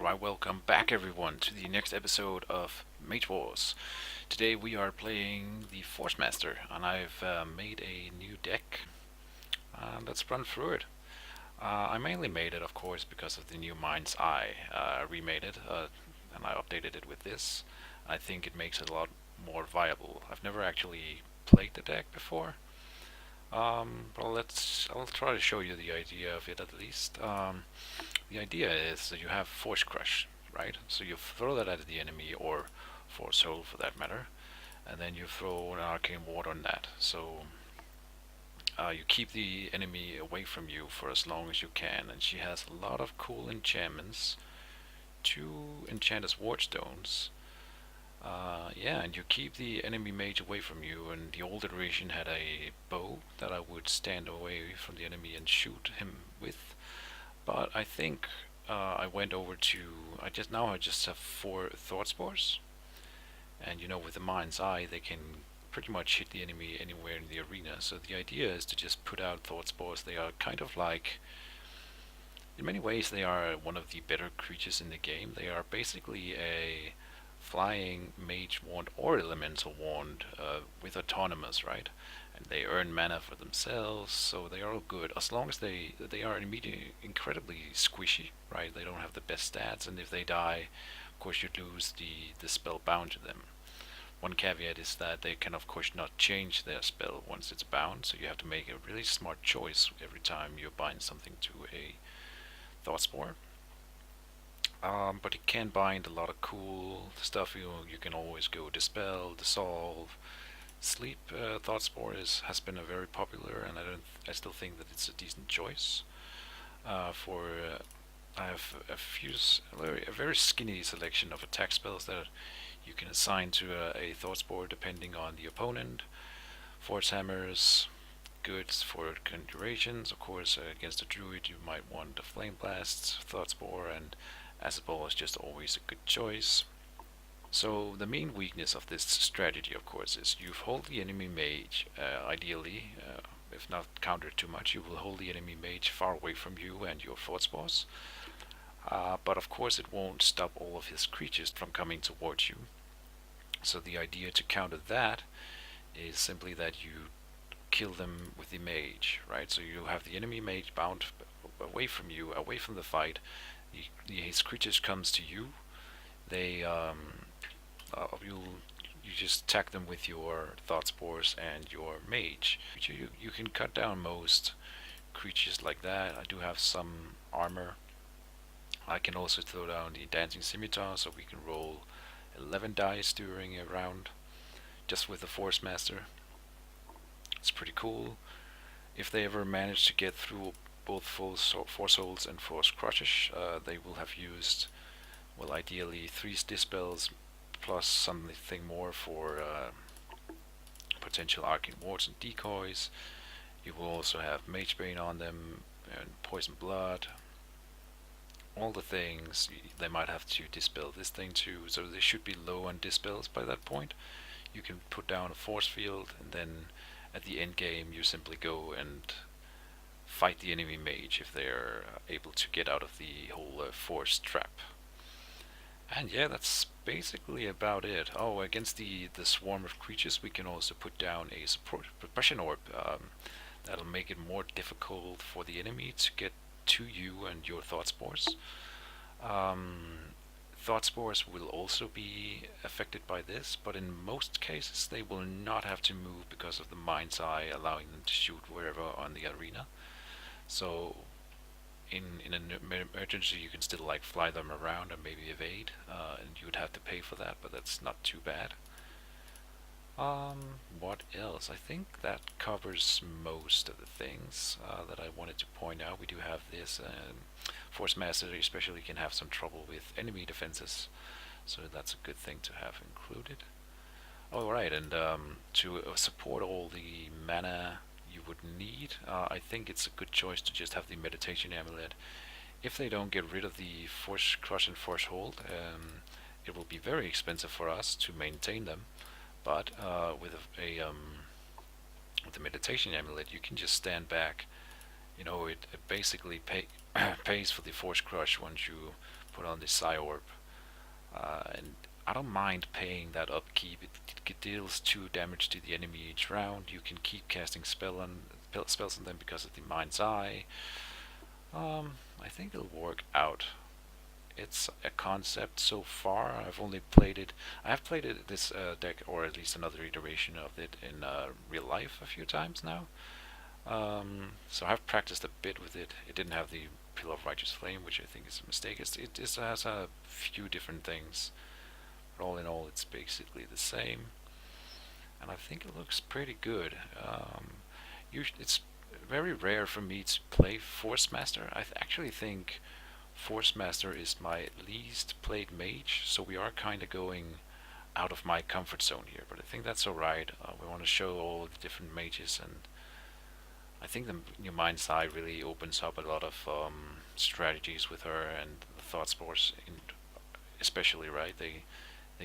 Alright, welcome back everyone to the next episode of Mage Wars. Today we are playing the Forcemaster, and I've made a new deck. Let's run through it. I mainly made it, of course, because of the new Mind's Eye. I remade it, and I updated it with this. I think it makes it a lot more viable. I've never actually played the deck before. I'll try to show you the idea of it at least. The idea is that you have Force Crush, right? So you throw that at the enemy, or Force Hold for that matter, and then you throw an Arcane Ward on that. So you keep the enemy away from you for as long as you can, and she has a lot of cool enchantments. Two enchant ward stones. Yeah, and you keep the enemy mage away from you, and the old iteration had a bow that I would stand away from the enemy and shoot him with. But I think I went over to I just have four thought spores, and with the mind's eye they can pretty much hit the enemy anywhere in the arena. So the idea is to just put out thought spores. They are kind of like, in many ways, they are one of the better creatures in the game. They are basically a flying mage wand or elemental wand with autonomous, right? And they earn mana for themselves, so they are all good as long as they are immediately incredibly squishy, right? They don't have the best stats, and if they die, of course you lose the spell bound to them. One caveat is that they can of course not change their spell once it's bound, so you have to make a really smart choice every time you bind something to a thought spore. But it can bind a lot of cool stuff. You can always go dispel, dissolve, sleep. Thought Spore has been a very popular, and I still think that it's a decent choice. For I have a very skinny selection of attack spells that you can assign to a Thought Spore depending on the opponent. Force Hammers, good for conjurations. Of course, against a druid, you might want the Flame Blasts, Thought Spore, and Acid is just always a good choice. So the main weakness of this strategy, of course, is you hold the enemy mage. Ideally, if not countered too much, you will hold the enemy mage far away from you and your thought spores. But of course, it won't stop all of his creatures from coming towards you. So the idea to counter that is simply that you kill them with the mage, right? So you have the enemy mage bound away from you, away from the fight. His creatures comes to you. They you just attack them with your thought spores and your mage. You can cut down most creatures like that. I do have some armor. I can also throw down the dancing scimitar, so we can roll 11 dice during a round, just with the Forcemaster. It's pretty cool. If they ever manage to get through both Force Holds and Force Crushes, they will have used, well, ideally 3 dispels plus something more for potential arcane wards and decoys. You will also have Mage Bane on them and Poison Blood. All the things they might have to dispel this thing too, so they should be low on dispels by that point. You can put down a force field, and then at the end game you simply go and fight the enemy mage if they're able to get out of the whole force trap. And yeah, that's basically about it. Oh, against the swarm of creatures, we can also put down a suppression orb. That'll make it more difficult for the enemy to get to you and your thought spores. Thought spores will also be affected by this, but in most cases they will not have to move because of the mind's eye allowing them to shoot wherever on the arena. So in an emergency you can still like fly them around and maybe evade, and you would have to pay for that, but that's not too bad. What else? I think that covers most of the things that I wanted to point out. We do have this Forcemaster especially can have some trouble with enemy defenses, so that's a good thing to have included. Alright, and to support all the mana you would need, I think it's a good choice to just have the Meditation Amulet. If they don't get rid of the Force Crush and Force Hold, it will be very expensive for us to maintain them. But with the Meditation Amulet, you can just stand back. It basically pays for the Force Crush once you put on the Psi Orb. And I don't mind paying that upkeep. It deals 2 damage to the enemy each round. You can keep casting spells on them because of the Mind's Eye. I think it'll work out. It's a concept so far. I've only played it. I have played it this deck, or at least another iteration of it in real life a few times now. So I've practiced a bit with it. It didn't have the Pillar of Righteous Flame, which I think is a mistake. It has a few different things, but all in all, it's basically the same. And I think it looks pretty good. It's very rare for me to play Forcemaster. I actually think Forcemaster is my least played mage, so we are kind of going out of my comfort zone here, but I think that's alright. We want to show all the different mages, and I think the New Mind's Eye really opens up a lot of strategies with her, and the Thought Spores, especially, right? They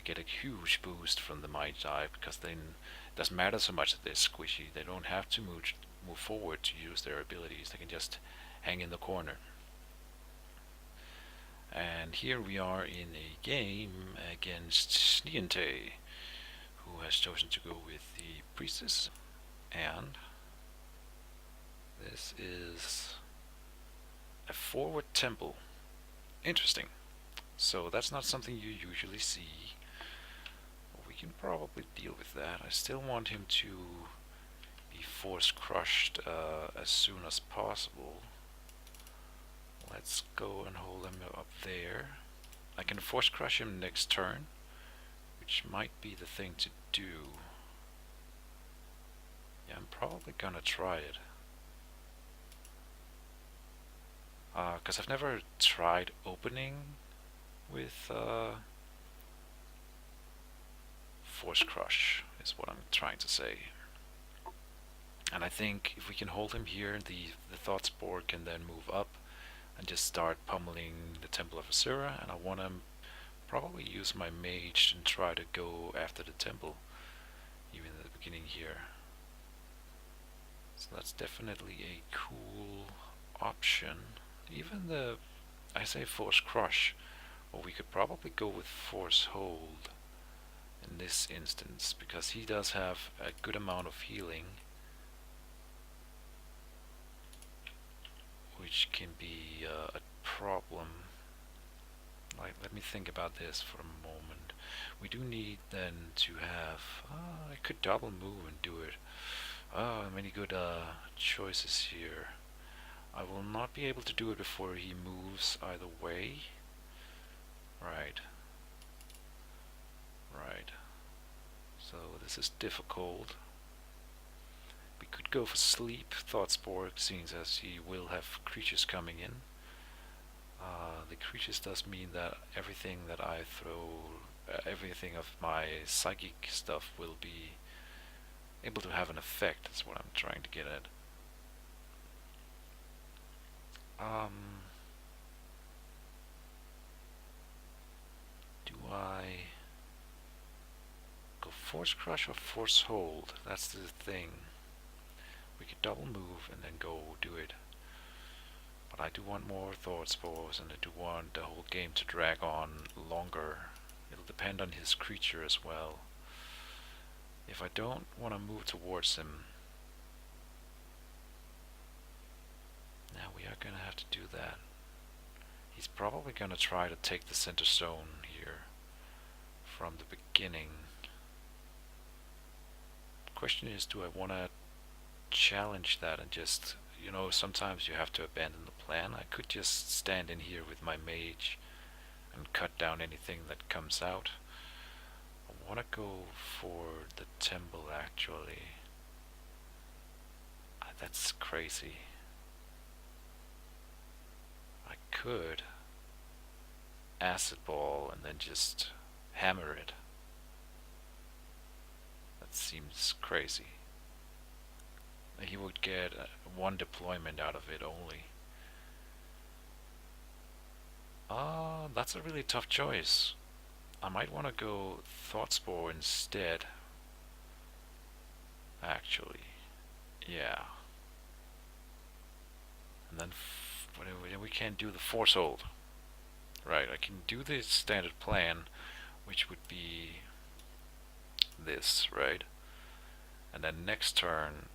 get a huge boost from the Mind's Eye, because then it doesn't matter so much that they're squishy. They don't have to move forward to use their abilities. They can just hang in the corner. And here we are in a game against Sniente, who has chosen to go with the Priestess, and this is a forward temple. Interesting. So that's not something you usually see. We can probably deal with that. I still want him to be force crushed as soon as possible. Let's go and hold him up there. I can force crush him next turn, which might be the thing to do. Yeah, I'm probably gonna try it. Because I've never tried opening with Force Crush, is what I'm trying to say. And I think if we can hold him here, the Thought Spore can then move up and just start pummeling the Temple of Asura, and I want to probably use my Mage and try to go after the Temple, even at the beginning here. So that's definitely a cool option. Even I say Force Crush, or we could probably go with Force Hold in this instance, because he does have a good amount of healing, which can be a problem. Let me think about this for a moment. We do need then to have... I could double move and do it. Many good choices here. I will not be able to do it before he moves either way. Right. Right. So this is difficult. We could go for Sleep, Thought Spore, seeing as he will have creatures coming in. The creatures does mean that everything that I throw, everything of my psychic stuff will be able to have an effect. That's what I'm trying to get at. Do I go Force Crush or Force Hold? That's the thing. We could double move and then go do it. But I do want more Thought Spores, and I do want the whole game to drag on longer. It'll depend on his creature as well. If I don't want to move towards him, now we are going to have to do that. He's probably going to try to take the center stone here from the beginning. The question is, do I want to challenge that and just, sometimes you have to abandon the plan. I could just stand in here with my Mage and cut down anything that comes out. I want to go for the temple, actually. That's crazy. I could acid ball and then just hammer it. That seems crazy. He would get one deployment out of it only. That's a really tough choice. I might want to go Thought Spore instead. Actually, yeah. And then we can't do the Force Hold. Right, I can do the standard plan, which would be this, right? And then next turn,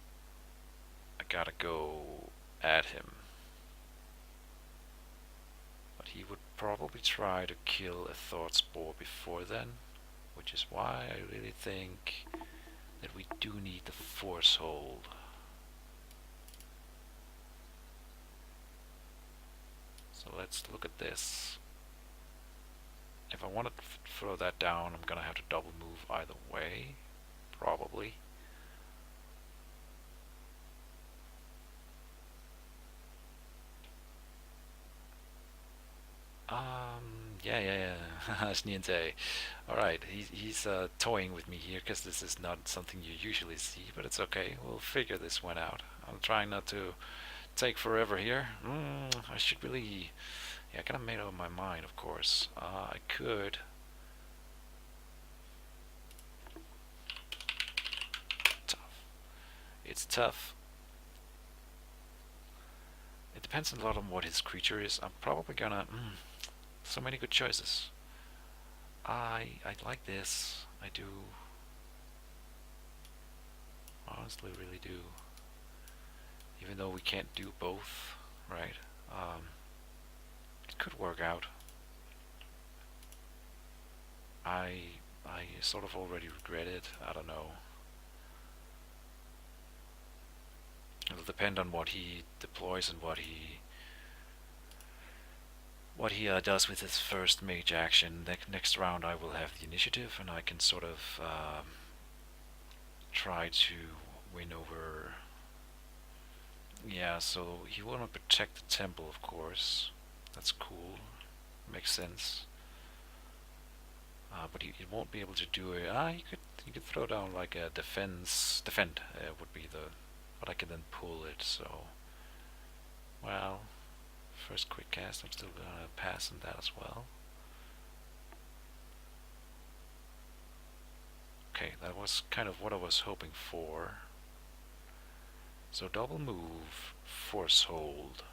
I gotta go at him. But he would probably try to kill a Thought Spore before then, which is why I really think that we do need the Force Hold. So let's look at this. If I want to throw that down, I'm gonna have to double move either way, probably. Yeah. Niente. Alright, he's toying with me here because this is not something you usually see, but it's okay. We'll figure this one out. I'm trying not to take forever here. I should really... Yeah, I kind of made up my mind, of course. I could... Tough. It's tough. It depends a lot on what his creature is. I'm probably gonna... so many good choices. I like this. I do. Honestly, really do. Even though we can't do both, right? It could work out. I sort of already regret it. I don't know. It'll depend on what he deploys and what he does with his first mage action. Next round I will have the initiative and I can sort of try to win over. Yeah, so he want to protect the temple, of course. That's cool. Makes sense. But he won't be able to do it. You could throw down like a defend would be the, but I can then pull it. So, well, first quick cast. I'm still gonna pass on that as well. Okay, that was kind of what I was hoping for. So double move, force hold,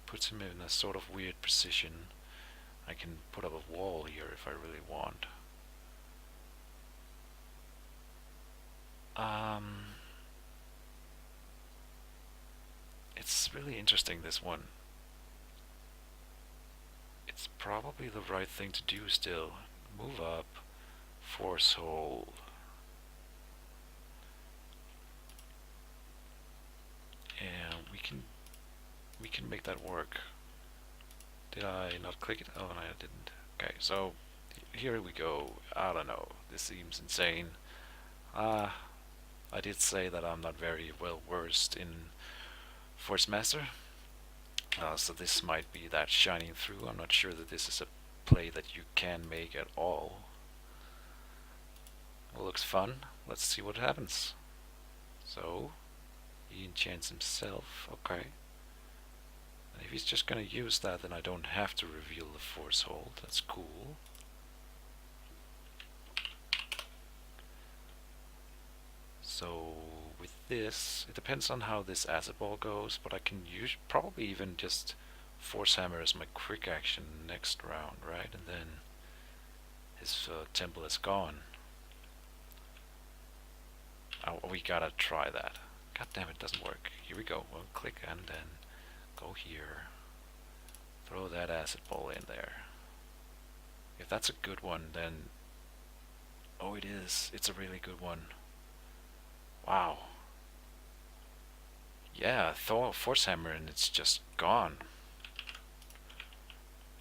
puts him in a sort of weird position. I can put up a wall here if I really want. It's really interesting, this one. It's probably the right thing to do still. Move up, force hold. And we can make that work. Did I not click it? Oh no, I didn't. Okay, so here we go. I don't know. This seems insane. I did say that I'm not very well versed in Forcemaster, so this might be that shining through. I'm not sure that this is a play that you can make at all. It looks fun. Let's see what happens. So, he enchants himself. Okay. And if he's just gonna use that, then I don't have to reveal the force hold. That's cool. So with this, it depends on how this acid ball goes, but I can probably even just force hammer as my quick action next round, right? And then his temple is gone. Oh, we gotta try that. God damn it, doesn't work. Here we go. We'll click and then go here. Throw that acid ball in there. If that's a good one, then... Oh, it is. It's a really good one. Wow. Yeah, throw a force hammer and it's just gone.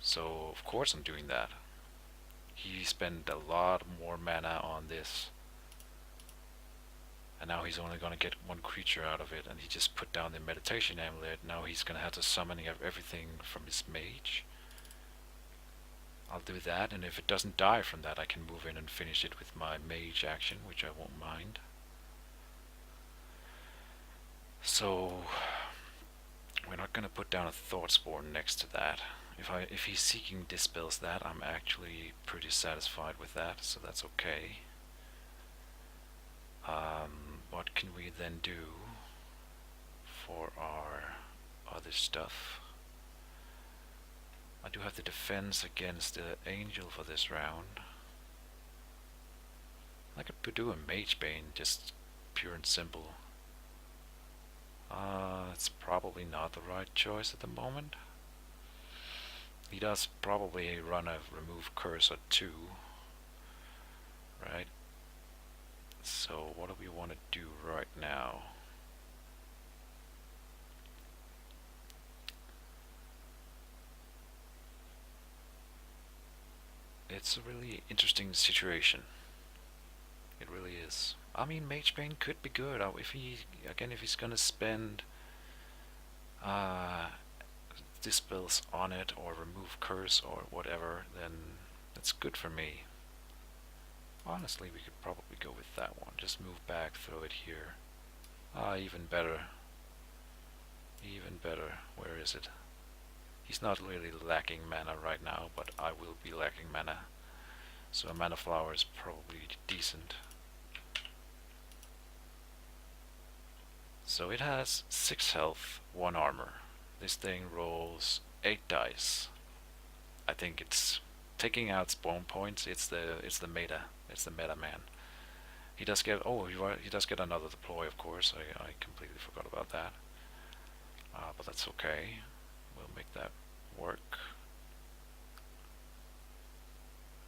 So, of course I'm doing that. He spent a lot more mana on this. And now he's only gonna get one creature out of it, and he just put down the meditation amulet. Now he's gonna have to summon everything from his mage. I'll do that, and if it doesn't die from that, I can move in and finish it with my mage action, which I won't mind. So we're not gonna put down a thought spore next to that. If he's seeking dispels that, I'm actually pretty satisfied with that, so that's okay. What can we then do for our other stuff? I do have the defense against the angel for this round. I could do a Mage Bane, just pure and simple. It's probably not the right choice at the moment. He does probably run a remove curse or two, right? So what do we want to do right now? It's a really interesting situation. It really is. I mean, Mage Bane could be good. If he's gonna spend uh, dispels on it or remove curse or whatever, then that's good for me. Honestly, we could probably go with that one. Just move back, throw it here. Even better. Even better. Where is it? He's not really lacking mana right now, but I will be lacking mana. So a mana flower is probably decent. So it has 6 health, 1 armor. This thing rolls 8 dice. I think it's taking out spawn points. It's the meta. It's the meta man. He does get he does get another deploy, of course. I completely forgot about that. But that's okay. We'll make that work.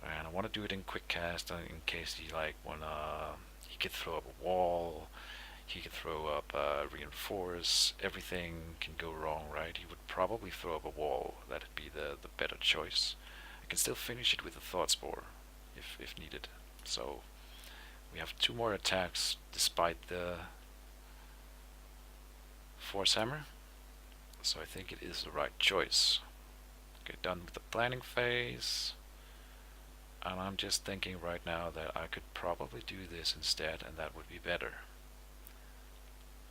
And I want to do it in quick cast in case he he could throw up a wall. He could throw up reinforce. Everything can go wrong, right? He would probably throw up a wall. That'd be the better choice. I can still finish it with a thought spore if needed. So we have 2 more attacks despite the force hammer. So I think it is the right choice. Okay, done with the planning phase. And I'm just thinking right now that I could probably do this instead, and that would be better.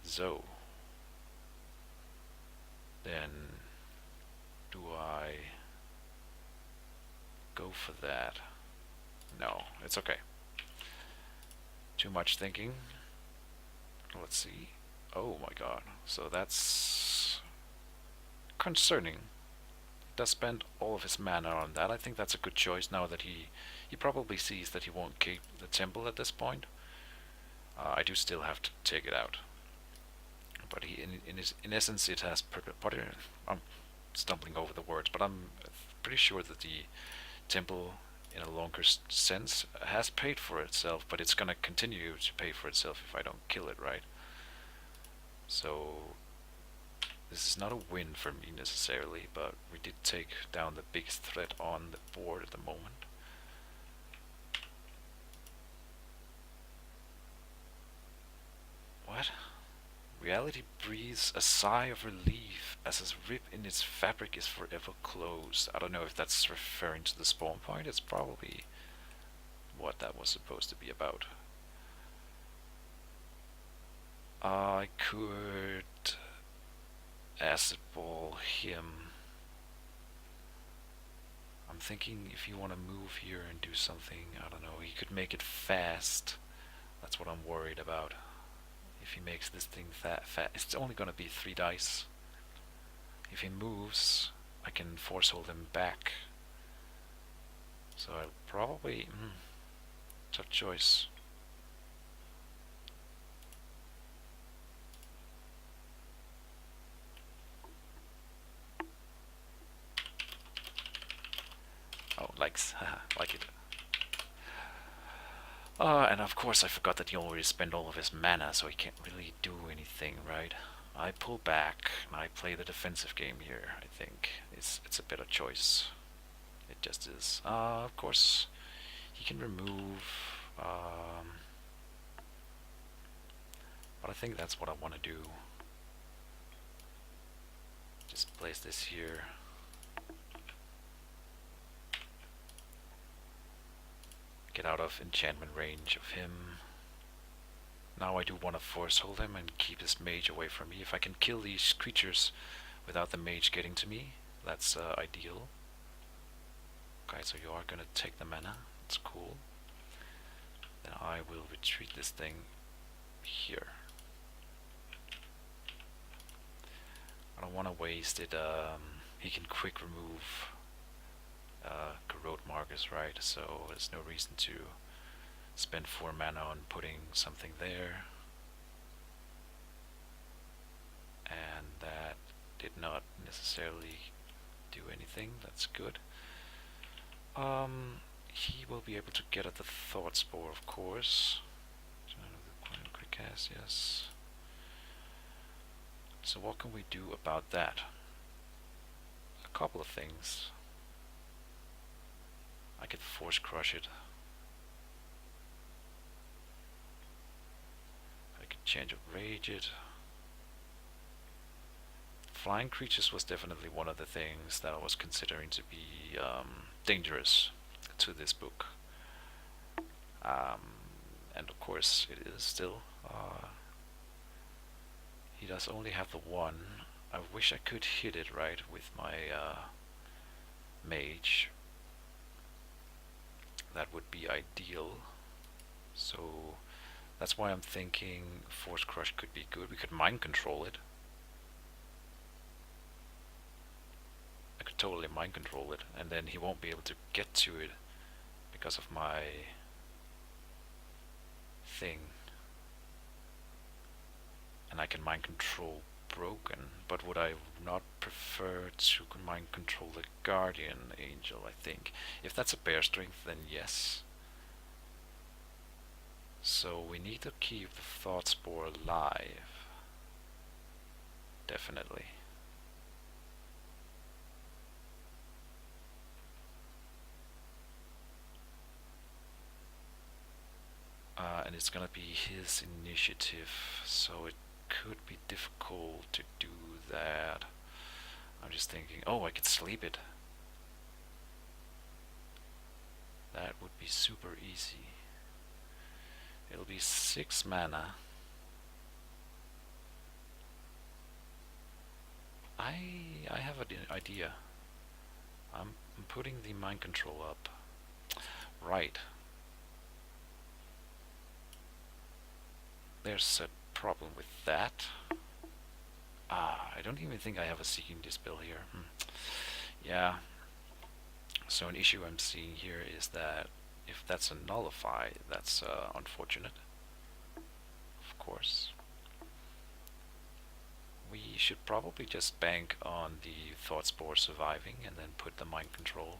So, then do I go for that? No, it's okay. Too much thinking. Let's see. Oh my god. So that's concerning. Does spend all of his mana on that. I think that's a good choice now that he probably sees that he won't keep the temple at this point. I do still have to take it out, but in essence it has. I'm stumbling over the words, but I'm pretty sure that the temple, in a longer sense, has paid for itself, but it's gonna continue to pay for itself if I don't kill it, right? So this is not a win for me necessarily, but we did take down the biggest threat on the board at the moment. What? Reality breathes a sigh of relief as a rip in its fabric is forever closed. I don't know if that's referring to the spawn point. It's probably what that was supposed to be about. I could acid ball him. I'm thinking if you want to move here and do something, I don't know, he could make it fast. That's what I'm worried about. If he makes this thing fast, it's only gonna be 3 dice. If he moves, I can force hold him back. So I'll probably tough choice. Oh, likes, like it. And of course I forgot that he already spent all of his mana, so he can't really do anything, right? I pull back and I play the defensive game here. I think it's a better choice. It just is. Of course, he can remove. But I think that's what I want to do. Just place this here. Get out of enchantment range of him. Now I do want to force hold him and keep his mage away from me. If I can kill these creatures without the mage getting to me, that's ideal. Okay, so you are gonna take the mana. That's cool. Then I will retreat this thing here. I don't want to waste it. He can quick remove focus, right? So there's no reason to spend 4 mana on putting something there. And that did not necessarily do anything. That's good. He will be able to get at the Thought Spore, of course. Quick cast, yes. So what can we do about that? A couple of things. I could Force Crush it. I could Change of Rage it. Flying creatures was definitely one of the things that I was considering to be dangerous to this book. And of course it is still. He does only have the one. I wish I could hit it right with my Mage. That would be ideal. So that's why I'm thinking Force Crush could be good. We could Mind Control it. I could totally Mind Control it, and then he won't be able to get to it because of my thing. And I can Mind Control Broken, but would I not prefer to Mind Control the Guardian Angel, I think. If that's a Bear Strength, then yes. So we need to keep the Thought Spore alive. Definitely. And it's gonna be his initiative, so it could be difficult to do that. I'm just thinking, oh, I could sleep it. That would be super easy. It'll be 6 mana. I have an idea. I'm putting the Mind Control up. Right. There's a problem with that. I don't even think I have a Seeking Dispel here. Yeah. So an issue I'm seeing here is that if that's a Nullify, that's unfortunate. Of course. We should probably just bank on the Thought Spore surviving and then put the Mind Control.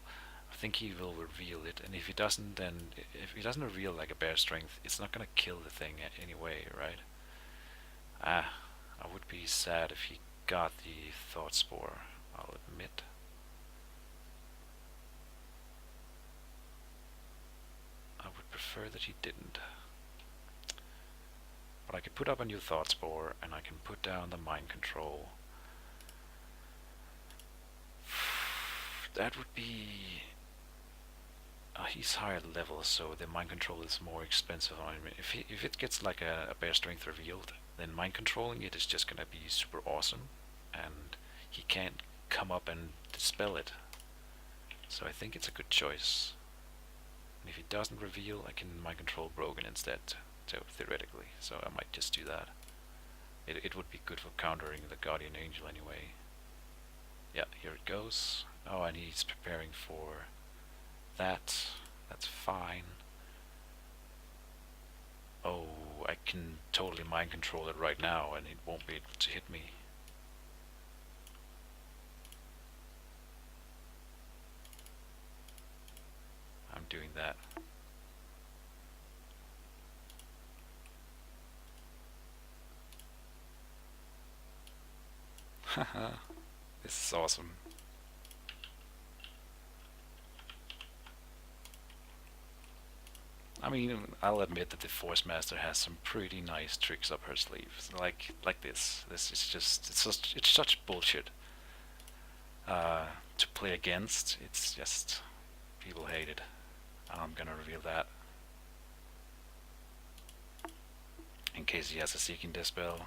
I think he will reveal it, and if he doesn't, then if he doesn't reveal like a Bear Strength, it's not gonna kill the thing anyway, right? I would be sad if he got the Thought Spore, I'll admit. I would prefer that he didn't. But I could put up a new Thought Spore, and I can put down the Mind Control. That would be... he's higher level, so the Mind Control is more expensive on him. If it gets like a Bear Strength revealed, then Mind Controlling it is just gonna be super awesome, and he can't come up and dispel it. So I think it's a good choice. And if he doesn't reveal, I can Mind Control Broken instead, so theoretically. So I might just do that. It would be good for countering the Guardian Angel anyway. Yeah, here it goes. Oh, and he's preparing for that. That's fine. Oh, I can totally Mind Control it right now and it won't be able to hit me. I'm doing that. Haha, this is awesome. I mean, I'll admit that the Forcemaster has some pretty nice tricks up her sleeves, like this. This is it's such bullshit to play against. It's just people hate it. I'm gonna reveal that in case he has a Seeking Dispel.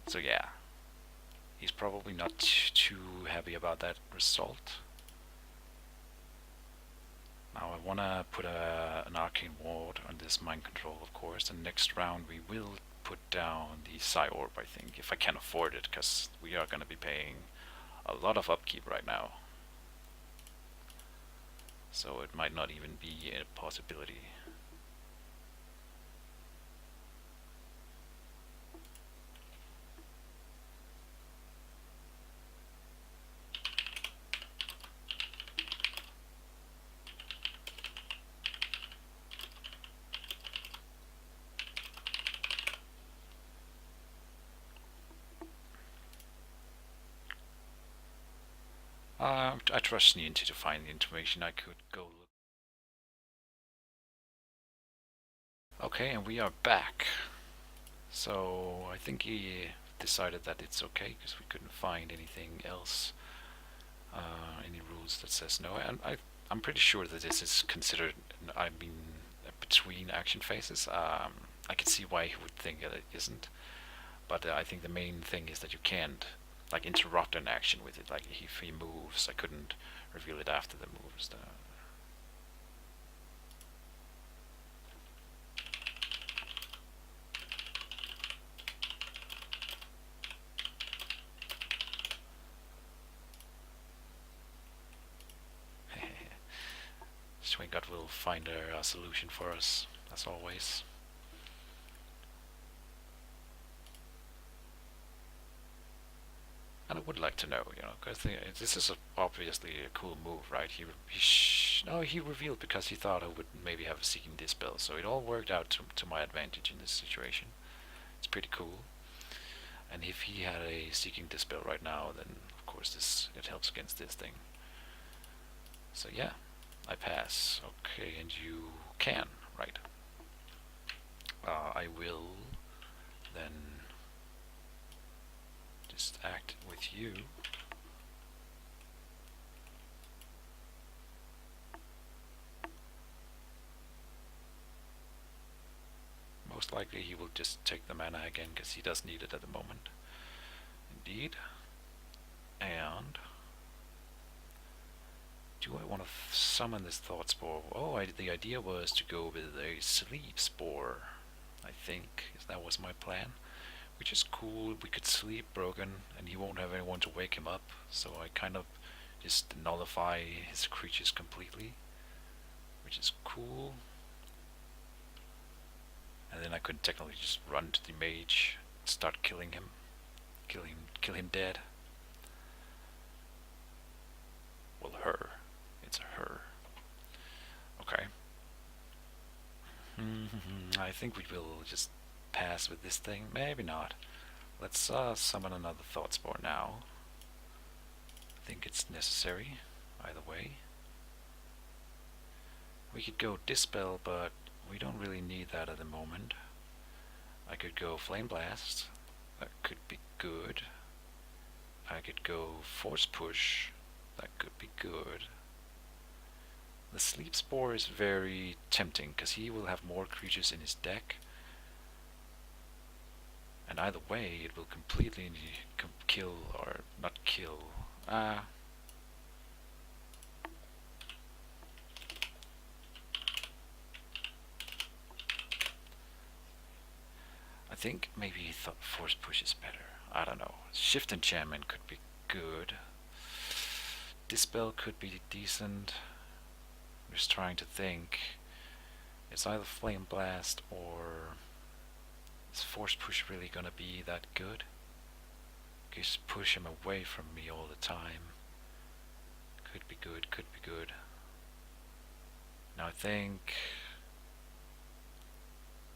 So yeah, he's probably not too happy about that result. Now I want to put an arcane ward on this mind control, of course, and next round we will put down the Psy Orb, I think, if I can afford it, because we are going to be paying a lot of upkeep right now. So it might not even be a possibility. I trust Niantic to find the information. I could go look. Okay, and we are back. So I think he decided that it's okay because we couldn't find anything else, any rules that says no. And I'm pretty sure that this is considered, I mean, between action phases. I can see why he would think that it isn't, but I think the main thing is that you can't like interrupt an action with it. Like if he moves, I couldn't reveal it after the moves. Swingut will find a solution for us, as always. And I would like to know, because this is obviously a cool move, right? No, he revealed because he thought I would maybe have a Seeking Dispel, so it all worked out to my advantage in this situation. It's pretty cool. And if he had a Seeking Dispel right now, then of course it helps against this thing. So yeah, I pass. Okay, and you can, right? I will then just act with you. Most likely he will just take the mana again because he does need it at the moment. Indeed. And do I want to summon this Thought Spore? Oh, the idea was to go with a Sleep Spore, I think. That was my plan. Which is cool. We could sleep Brogan and he won't have anyone to wake him up. So I kind of just nullify his creatures completely. Which is cool. And then I could technically just run to the mage, start killing him. Kill him dead. Well, her. It's a her. Okay. I think we will just pass with this thing. Maybe not. Let's summon another Thought Spore now. I think it's necessary, either way. We could go Dispel, but we don't really need that at the moment. I could go Flame Blast. That could be good. I could go Force Push. That could be good. The Sleep Spore is very tempting because he will have more creatures in his deck. And either way, it will completely kill or not kill. I think maybe Force Push is better. I don't know. Shift Enchantment could be good. Dispel could be decent. I'm just trying to think. It's either Flame Blast or is Force Push really gonna be that good? Just push him away from me all the time. Could be good, could be good. Now I think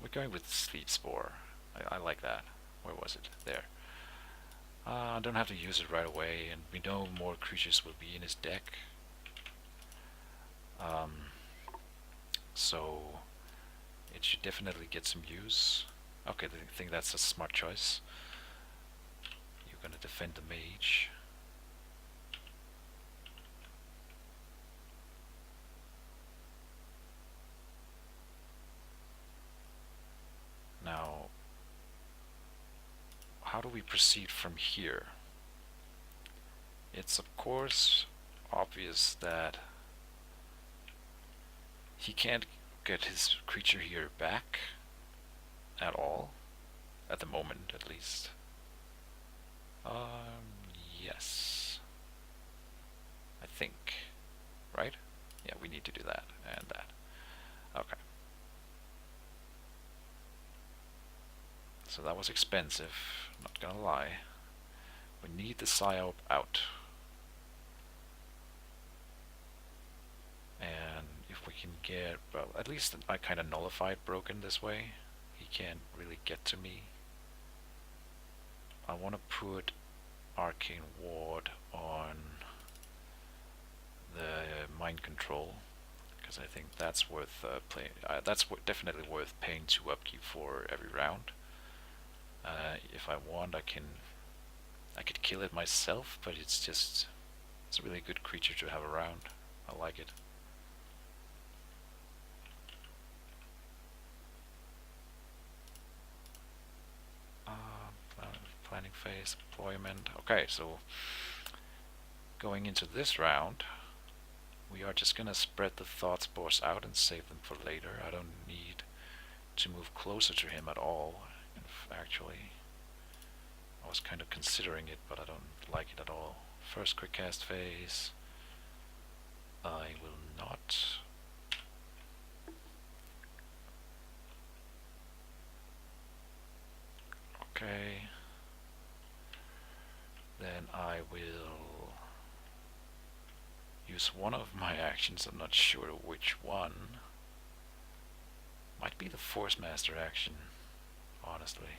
we're going with Sleep Spore. I like that. Where was it? There. I don't have to use it right away, and we know more creatures will be in his deck. So it should definitely get some use. Okay, I think that's a smart choice. You're gonna defend the mage. Now, how do we proceed from here? It's of course obvious that He can't get his creature here back at all, at the moment at least. Yes. I think. Right? Yeah, we need to do that and that. Okay. So that was expensive, not gonna lie. We need the psyop out. And if we can get, well, at least I kind of nullified broken this way. He can't really get to me. I want to put arcane ward on the mind control because I think that's worth playing. That's definitely worth paying 2 upkeep for every round. If I want, I could kill it myself, but it's a really good creature to have around. I like it. Planning phase, deployment. Okay, so going into this round, we are just gonna spread the thought spores out and save them for later. I don't need to move closer to him at all. Actually, I was kind of considering it, but I don't like it at all. First quick cast phase. I will not. Okay. Then I will use one of my actions. I'm not sure which one. Might be the Forcemaster action, honestly.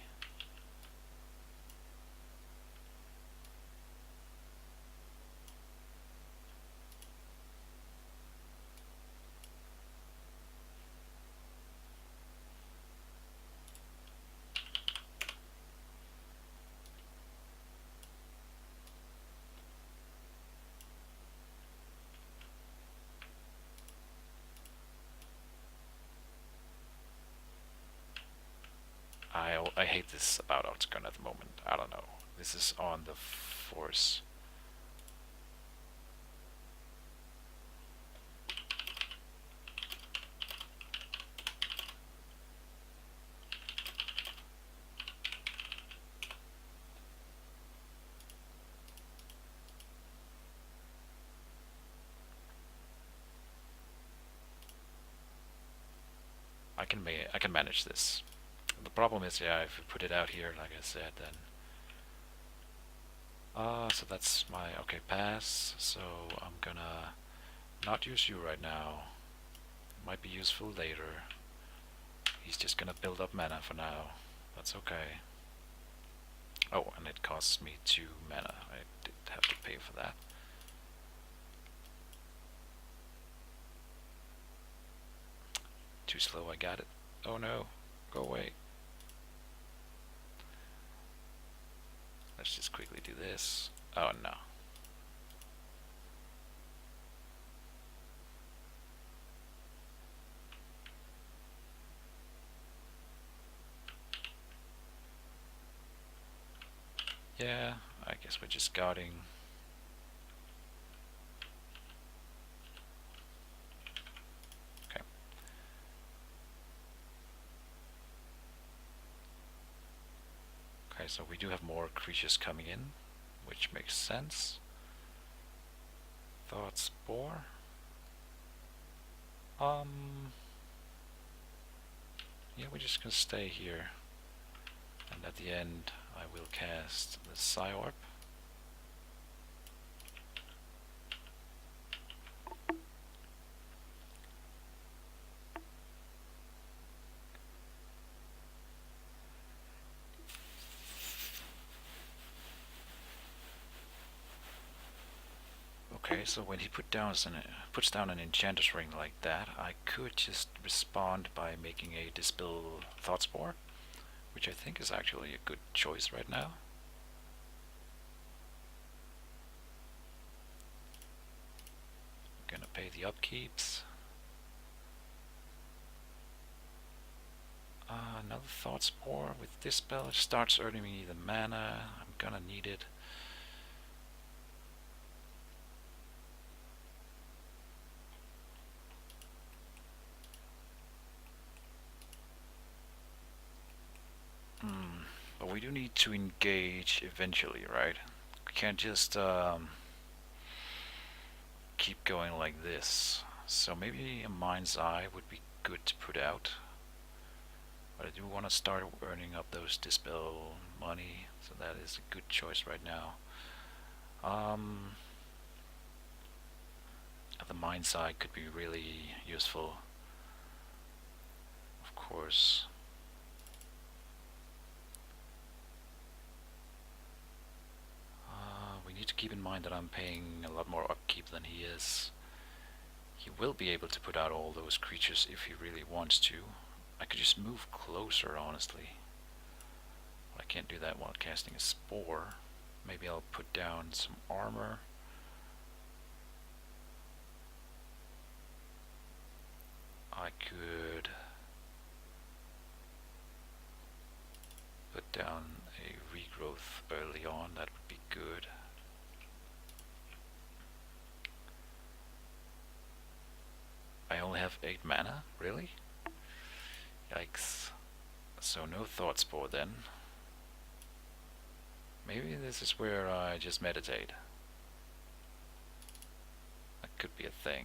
I hate this about Outgun at the moment. I don't know. This is on the force. I can manage this. The problem is, yeah, if you put it out here, like I said, then so that's my okay pass. So I'm gonna not use you right now. Might be useful later. He's just gonna build up mana for now. That's okay. Oh, and it costs me 2 mana. I did have to pay for that. Too slow, I got it. Oh no, go away. Let's just quickly do this. Oh no. Yeah, I guess we're just guarding. Okay. Okay, so we do have more creatures coming in, which makes sense. Thought Spore. Yeah, we're just gonna stay here. And at the end, I will cast the Psyorb. Okay, so when he puts down an Enchanter's Ring like that, I could just respond by making a Dispel Thought Spore, which I think is actually a good choice right now. Gonna pay the upkeeps. Another Thought Spore. With this spell, it starts earning me the mana. I'm gonna need it. we do need to engage eventually, right? We can't just keep going like this. So maybe a mind's eye would be good to put out. But I do want to start earning up those dispel money, so that is a good choice right now. The mind's eye could be really useful, of course. We need to keep in mind that I'm paying a lot more upkeep than he is. He will be able to put out all those creatures if he really wants to. I could just move closer, honestly. But I can't do that while casting a spore. Maybe I'll put down some armor. I could put down a regrowth early on, that would be good. I only have 8 mana? Really? Yikes. So no thought spore then. Maybe this is where I just meditate. That could be a thing.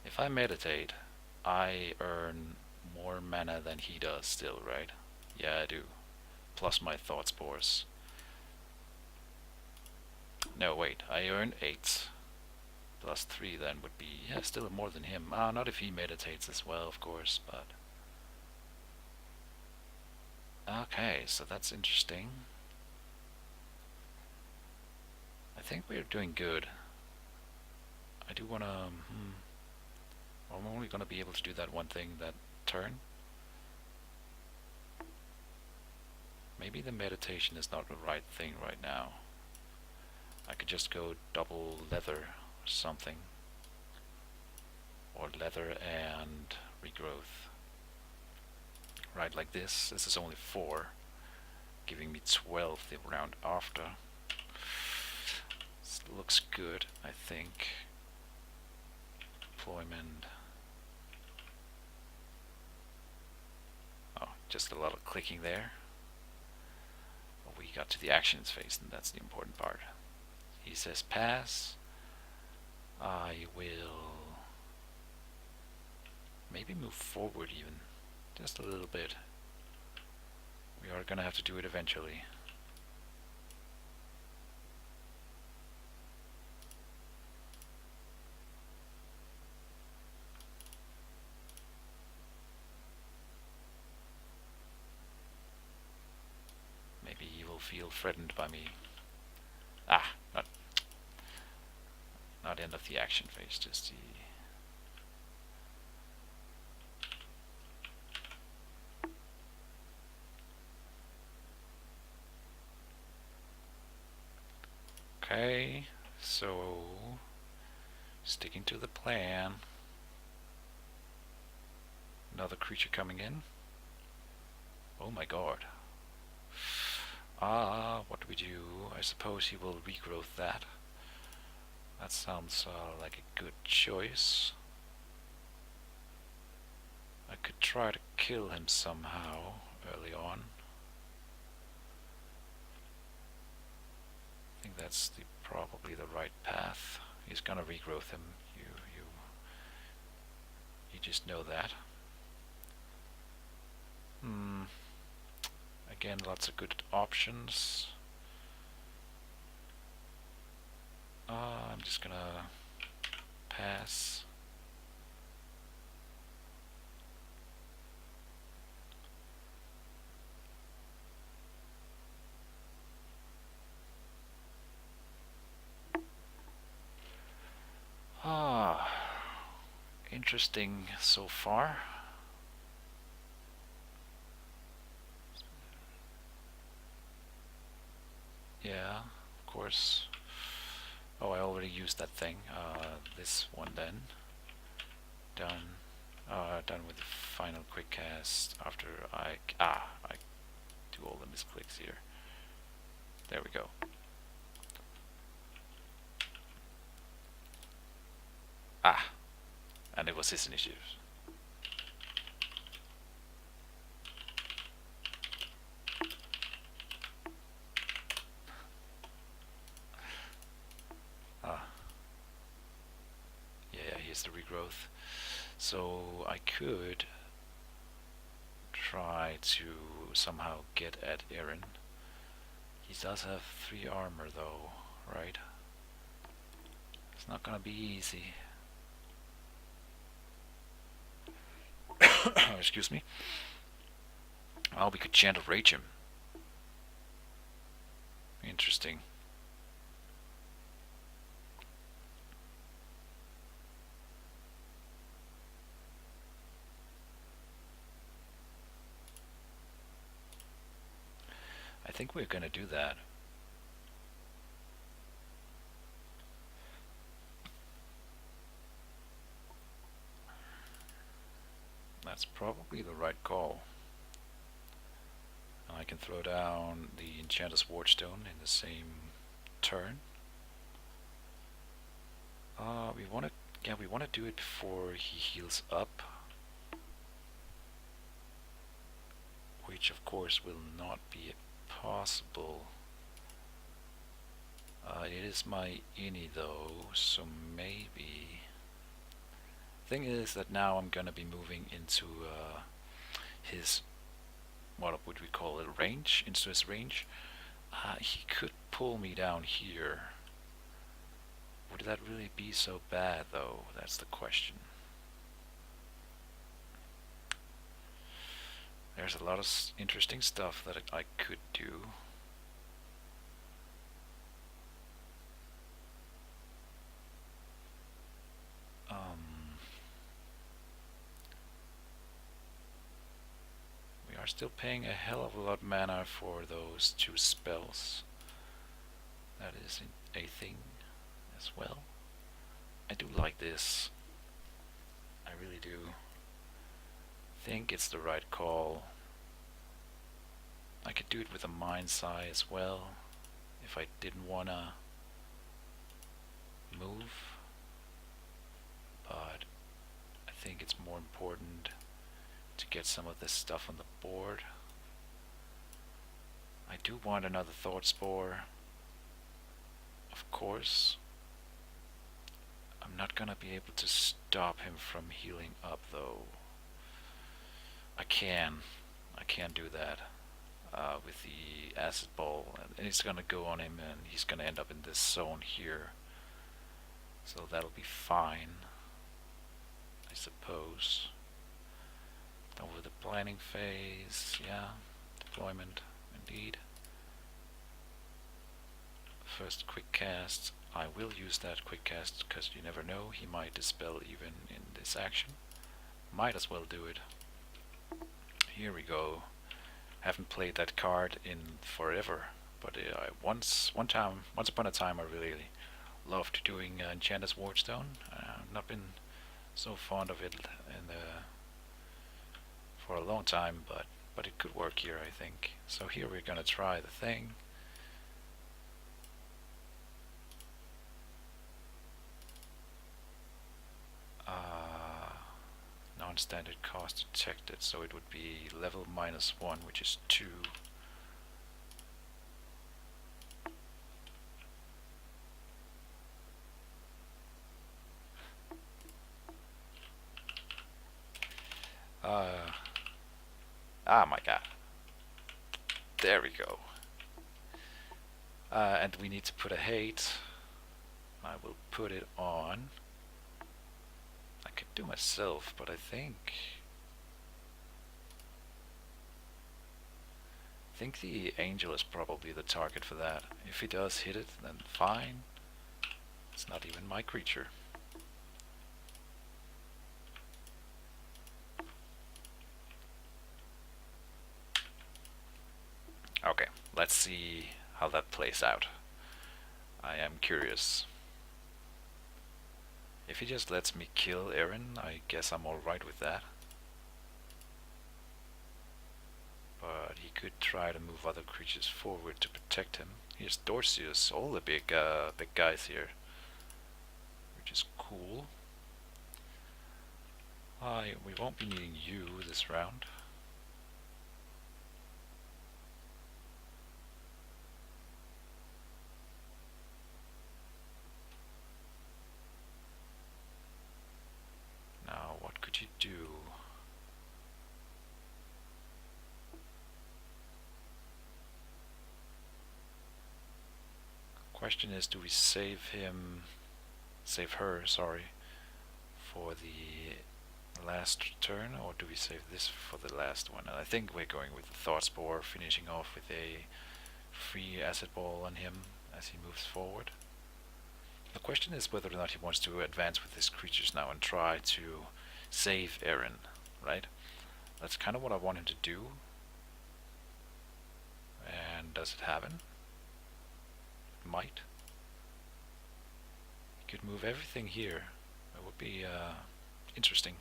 If I meditate, I earn more mana than he does still, right? Yeah, I do. Plus my thought spores. No, wait, I earn 8. Plus 3 then would be, yeah, still more than him. Not if he meditates as well, of course, but... Okay, so that's interesting. I think we're doing good. I do wanna... I'm only gonna be able to do that one thing that turn. Maybe the meditation is not the right thing right now. I could just go double leather or something. Or leather and regrowth. Right, like this. This is only 4. Giving me 12 the round after. This looks good, I think. Deployment. Oh, just a lot of clicking there. But we got to the actions phase, and that's the important part. He says pass. I will maybe move forward even. Just a little bit. We are gonna have to do it eventually. Maybe he will feel threatened by me. Not end of the action phase, just the... Okay, so sticking to the plan. Another creature coming in. Oh my god. What do we do? I suppose he will regrowth that. That sounds like a good choice. I could try to kill him somehow early on. I think that's probably the right path. He's gonna regrowth him. You just know that. Again, lots of good options. I'm just gonna pass. Interesting so far. Yeah, of course. Oh, I already used that thing. This one then. Done. Done with the final quick cast after I do all the misclicks here. There we go. And it was his initiative. both. So I could try to somehow get at Aaron. He does have 3 armor though, right? It's not gonna be easy. Excuse me. Oh, we could chant of rage him. Interesting. I think we're gonna do that. That's probably the right call. And I can throw down the Enchanter's Wardstone in the same turn. We want to do it before he heals up, which of course will not be possible. It is my innie though, so maybe. Thing is that now I'm gonna be moving into his, what would we call it, range, into his range. He could pull me down here. Would that really be so bad though? That's the question. There's a lot of interesting stuff that I could do. We are still paying a hell of a lot of mana for those 2 spells. That is a thing as well. I do like this. I really do. Think it's the right call. I could do it with a Mind's Eye as well, if I didn't wanna move. But I think it's more important to get some of this stuff on the board. I do want another Thought Spore, of course. I'm not gonna be able to stop him from healing up though. I can do that with the Acid Ball, and it's gonna go on him and he's gonna end up in this zone here. So that'll be fine, I suppose. Over the planning phase, yeah. Deployment, indeed. First quick cast. I will use that quick cast because you never know, he might dispel even in this action. Might as well do it. Here we go. Haven't played that card in forever, but once upon a time I really loved doing Enchanter's Wardstone. Not been so fond of it for a long time, but it could work here, I think. So here we're gonna try the thing. Non-standard cost detected, so it would be level -1, which is 2. Ah, my god. There we go. And we need to put a hate. I will put it on. I could do myself, but I think the angel is probably the target for that. If he does hit it, then fine. It's not even my creature. Okay, let's see how that plays out. I am curious. If he just lets me kill Aaron, I guess I'm alright with that. But he could try to move other creatures forward to protect him. Here's Dorcius, all the big guys here, which is cool. We won't be needing you this round. question is, do we save her, sorry, for the last turn, or do we save this for the last one? And I think we're going with the Thought Spore, finishing off with a free acid ball on him as he moves forward. The question is whether or not he wants to advance with his creatures now and try to save Aaron, right? That's kind of what I want him to do. And does it happen? It might. He could move everything here. It would be interesting,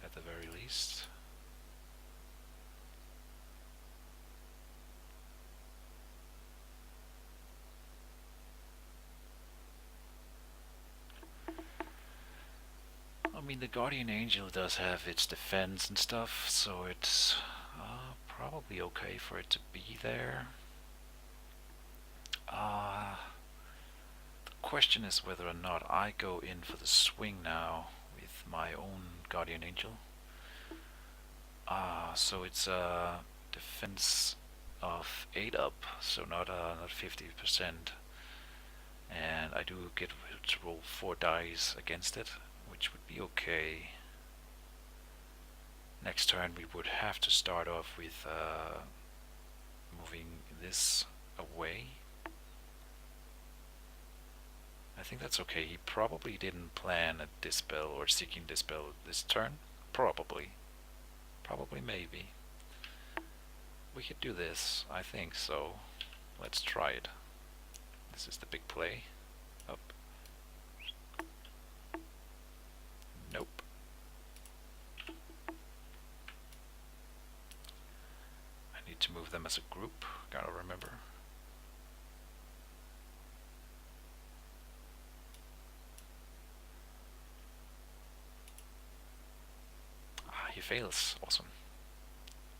at the very least. I mean, the Guardian Angel does have its defense and stuff, so it's probably okay for it to be there. The question is whether or not I go in for the swing now with my own Guardian Angel. So it's a defense of 8 up, so not 50%. And I do get to roll 4 dice against it, which would be okay. Next turn we would have to start off with moving this away. I think that's okay. He probably didn't plan a Dispel or Seeking Dispel this turn. Probably. Probably, maybe. We could do this, I think so. Let's try it. This is the big play. Up. Nope. I need to move them as a group, gotta remember. He fails, awesome.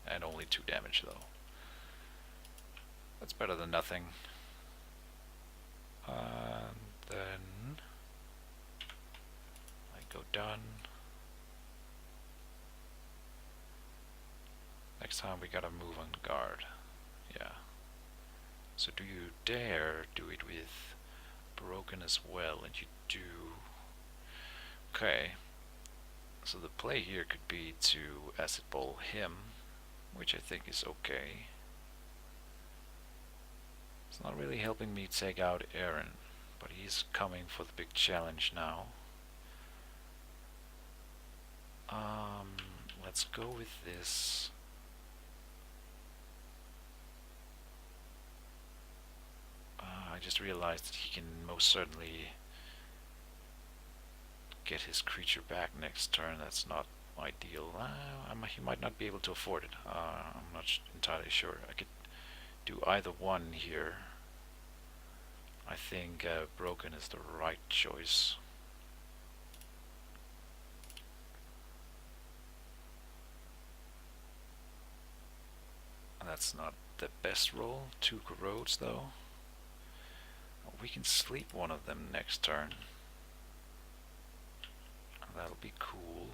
And only 2 damage though. That's better than nothing. Then I go done. Next time we gotta move on guard. Yeah. So do you dare do it with broken as well? And you do. Okay. So the play here could be to acid ball him, which I think is okay. It's not really helping me take out Aaron, but he's coming for the big challenge now. Let's go with this. I just realized that he can most certainly get his creature back next turn. That's not ideal. He might not be able to afford it. I'm not entirely sure. I could do either one here. I think broken is the right choice. That's not the best roll. 2 corrodes though. We can sleep one of them next turn. That'll be cool.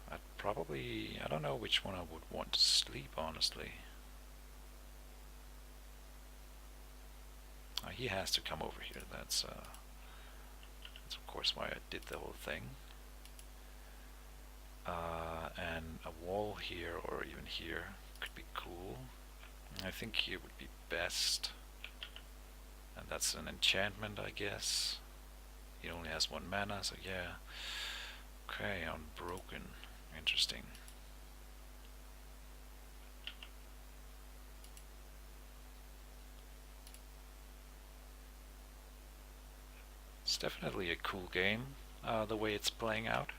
I don't know which one I would want to sleep, honestly. He has to come over here. That's of course why I did the whole thing. And a wall here or even here could be cool. I think here would be best. And that's an enchantment, I guess. He only has 1 mana, so yeah. Okay, unbroken. Interesting. It's definitely a cool game, the way it's playing out.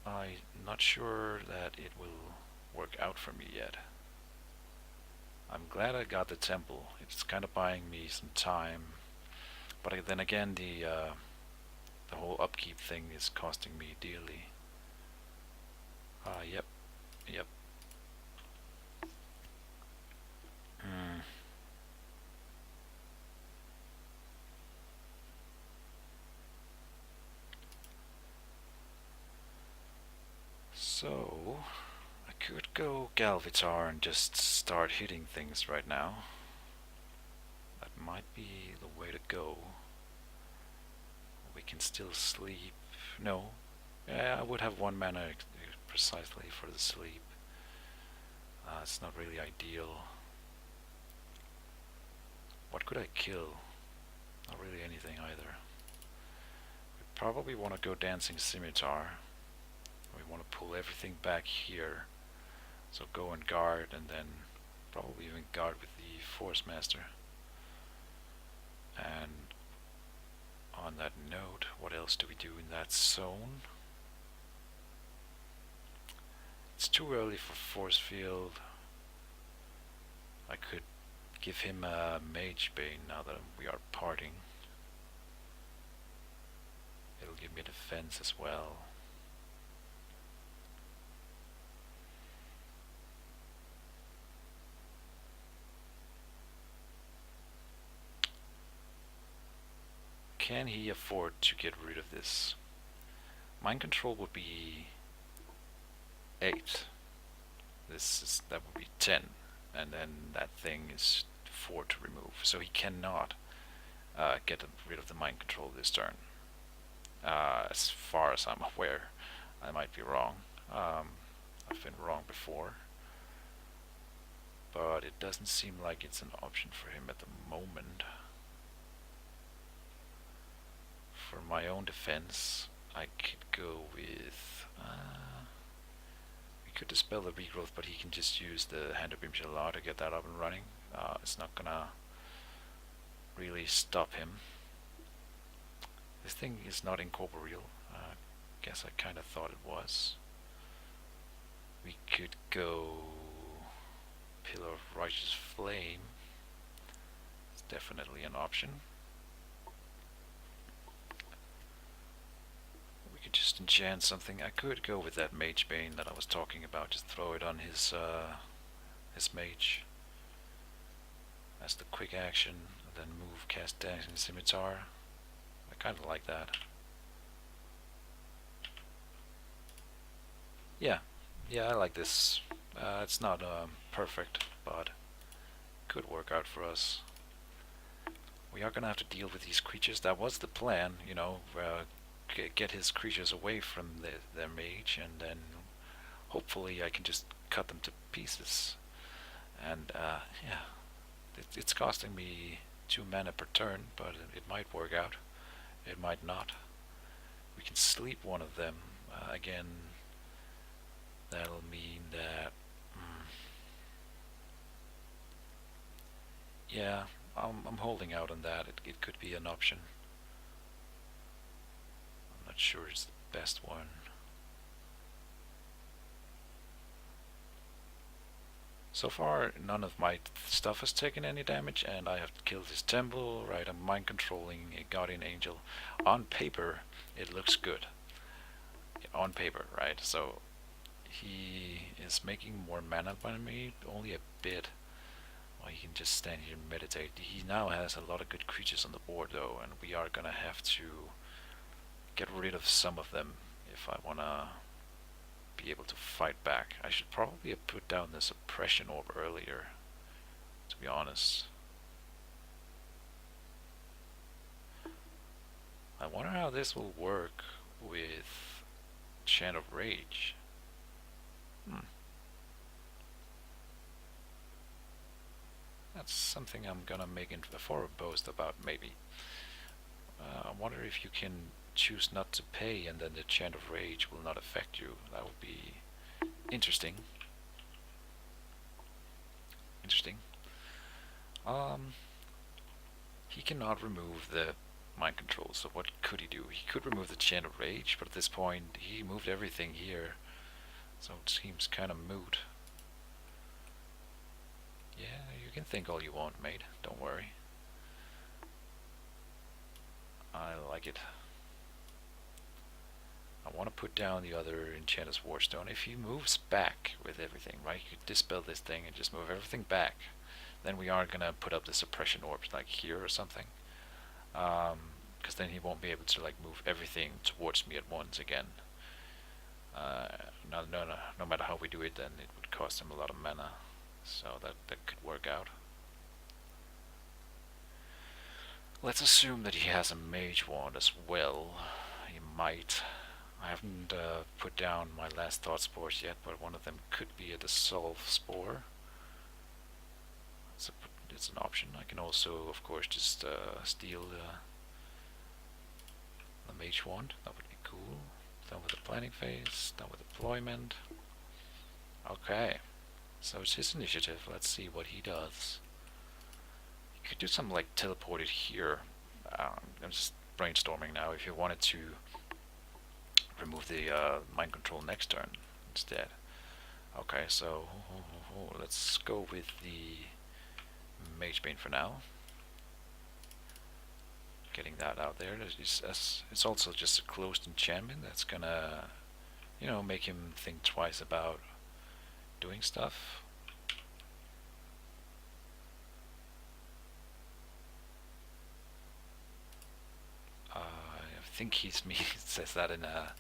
I'm not sure that it will work out for me yet. I'm glad I got the temple. It's kind of buying me some time. But then again, the whole upkeep thing is costing me dearly. Yep. Could go Galvitar and just start hitting things right now. That might be the way to go. We can still sleep. No. Yeah, I would have 1 mana precisely for the sleep. It's not really ideal. What could I kill? Not really anything either. We probably want to go Dancing Scimitar. We want to pull everything back here. So go and guard, and then probably even guard with the Forcemaster. And on that note, what else do we do in that zone? It's too early for Force Field. I could give him a Mage Bane now that we are parting. It'll give me defense as well. Can he afford to get rid of this? Mind control would be 8. That would be 10, and then that thing is 4 to remove. So he cannot get rid of the mind control this turn. As far as I'm aware, I might be wrong. I've been wrong before, but it doesn't seem like it's an option for him at the moment. For my own defense, I could go with... we could dispel the regrowth, but he can just use the Hand of Beam to get that up and running. It's not gonna really stop him. This thing is not incorporeal. Guess I kind of thought it was. We could go Pillar of Righteous Flame. It's definitely an option. We could just enchant something. I could go with that Mage Bane that I was talking about. Just throw it on his mage as the quick action, and then move, cast Dancing Scimitar. I kind of like that. Yeah, I like this. It's not perfect, but could work out for us. We are gonna have to deal with these creatures. That was the plan, you know, get his creatures away from their mage, and then hopefully I can just cut them to pieces. And yeah, it's costing me 2 mana per turn, but it might work out. It might not. We can sleep one of them. Again, that'll mean that... yeah, I'm holding out on that. It could be an option. I'm not sure it's the best one. So far, none of my stuff has taken any damage, and I have killed his temple, right? I'm mind controlling a guardian angel. On paper, it looks good. On paper, right? So, he is making more mana by me, only a bit. Well, he can just stand here and meditate. He now has a lot of good creatures on the board, though, and we are gonna have to get rid of some of them if I wanna be able to fight back. I should probably have put down the suppression orb earlier, to be honest. I wonder how this will work with Chant of Rage. That's something I'm gonna make into a forum post about, maybe. I wonder if you can choose not to pay and then the Chant of Rage will not affect you. That would be interesting. He cannot remove the mind control, so what could he do? He could remove the Chant of Rage, but at this point he moved everything here, so it seems kind of moot. Yeah, you can think all you want, mate. Don't worry. I like it. I want to put down the other Enchanter's Warstone. If he moves back with everything, right? You could dispel this thing and just move everything back. Then we are gonna put up the suppression orbs like here or something. Because then he won't be able to like move everything towards me at once again. Uh, no matter how we do it, then it would cost him a lot of mana. So that could work out. Let's assume that he has a mage wand as well. He might. I haven't put down my last thought spores yet, but one of them could be a dissolve spore. It's an option. I can also, of course, just steal the mage wand. That would be cool. Done with the planning phase. Done with deployment. Okay. So it's his initiative. Let's see what he does. You could do something like teleport it here. I'm just brainstorming now. If you wanted to remove the mind control next turn instead. Okay, so let's go with the Mage Bane for now. Getting that out there. It's also just a closed enchantment that's gonna, make him think twice about doing stuff. I think he says that in a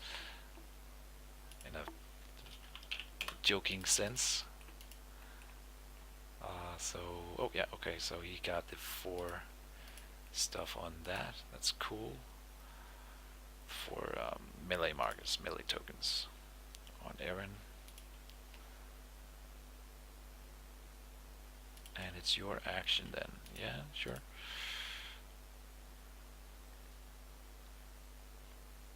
joking sense. Oh yeah, okay, so he got the 4 stuff on that. That's cool. For melee markers, melee tokens on Aaron. And it's your action then. Yeah, sure.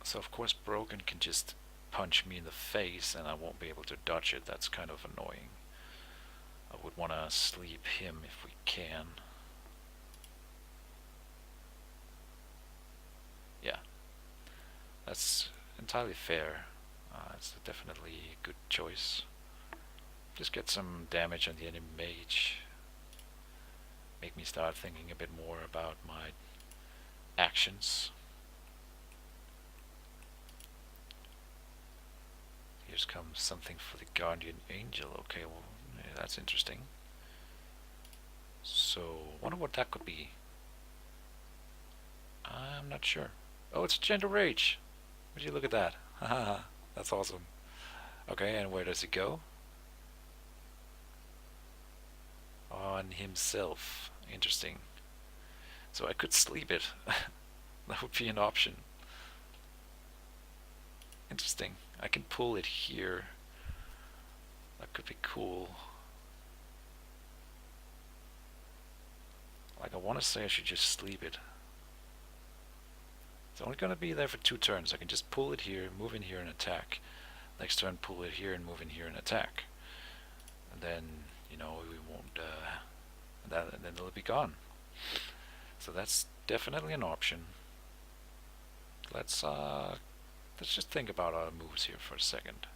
So of course Broken can just punch me in the face and I won't be able to dodge it. That's kind of annoying. I would want to sleep him if we can. Yeah, that's entirely fair. It's definitely a good choice. Just get some damage on the enemy mage. Make me start thinking a bit more about my actions. Here's comes something for the Guardian Angel. Okay, well, yeah, that's interesting. So, wonder what that could be. I'm not sure. Oh, it's Gentle Rage. Would you look at that? Haha, that's awesome. Okay, and where does it go? On himself. Interesting. So I could sleep it. That would be an option. Interesting. I can pull it here. That could be cool. Like, I want to say I should just sleep it. It's only going to be there for 2 turns. I can just pull it here, move in here and attack. Next turn pull it here and move in here and attack. And then, we won't, and then it'll be gone. So that's definitely an option. Let's just think about our moves here for a second.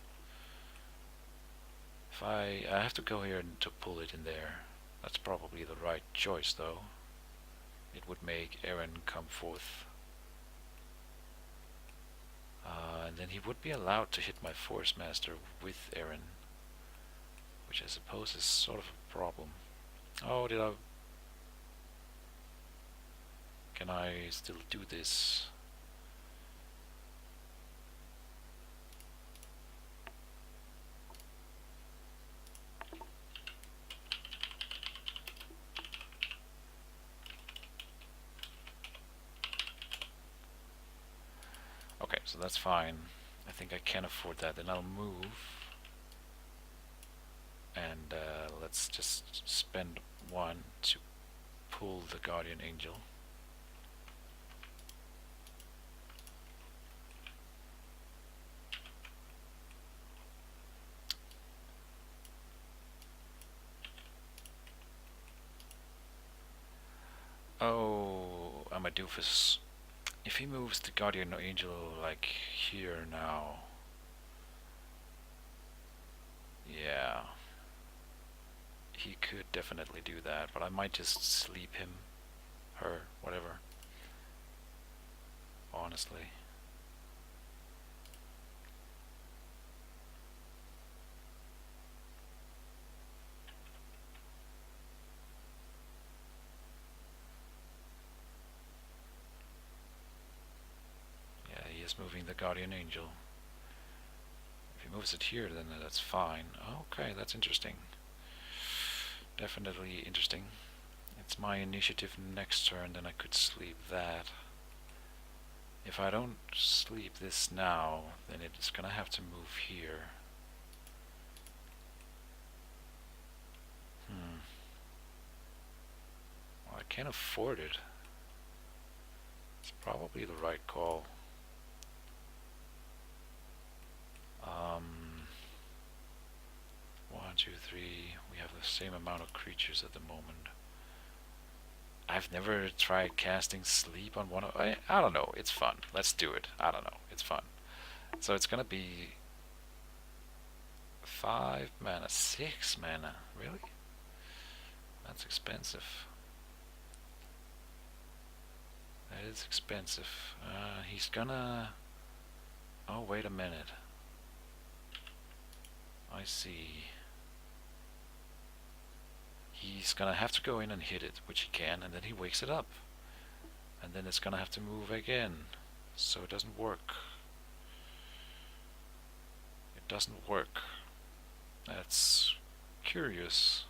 If I have to go here to pull it in there. That's probably the right choice though. It would make Aaron come forth. And then he would be allowed to hit my Forcemaster with Aaron, which I suppose is sort of a problem. Oh, can I still do this? Okay, so that's fine. I think I can afford that. Then I'll move. And let's just spend 1 to pull the Guardian Angel. Oh, I'm a doofus. If he moves the Guardian Angel like here now, yeah, he could definitely do that, but I might just sleep him, her, whatever, honestly. Yeah, he is moving the Guardian Angel. he moves it here, then that's fine. Okay, that's interesting. Definitely interesting. It's my initiative next turn, then I could sleep that. If I don't sleep this now, then it's gonna have to move here. Well, I can't afford it. It's probably the right call. One, two, three. We have the same amount of creatures at the moment. I've never tried casting sleep on one of... I don't know. It's fun. Let's do it. I don't know. It's fun. So it's gonna be 5 mana, 6 mana. Really? That's expensive. That is expensive. He's gonna... Oh, wait a minute. I see. He's gonna have to go in and hit it, which he can, and then he wakes it up. And then it's gonna have to move again. So it doesn't work. It doesn't work. That's curious,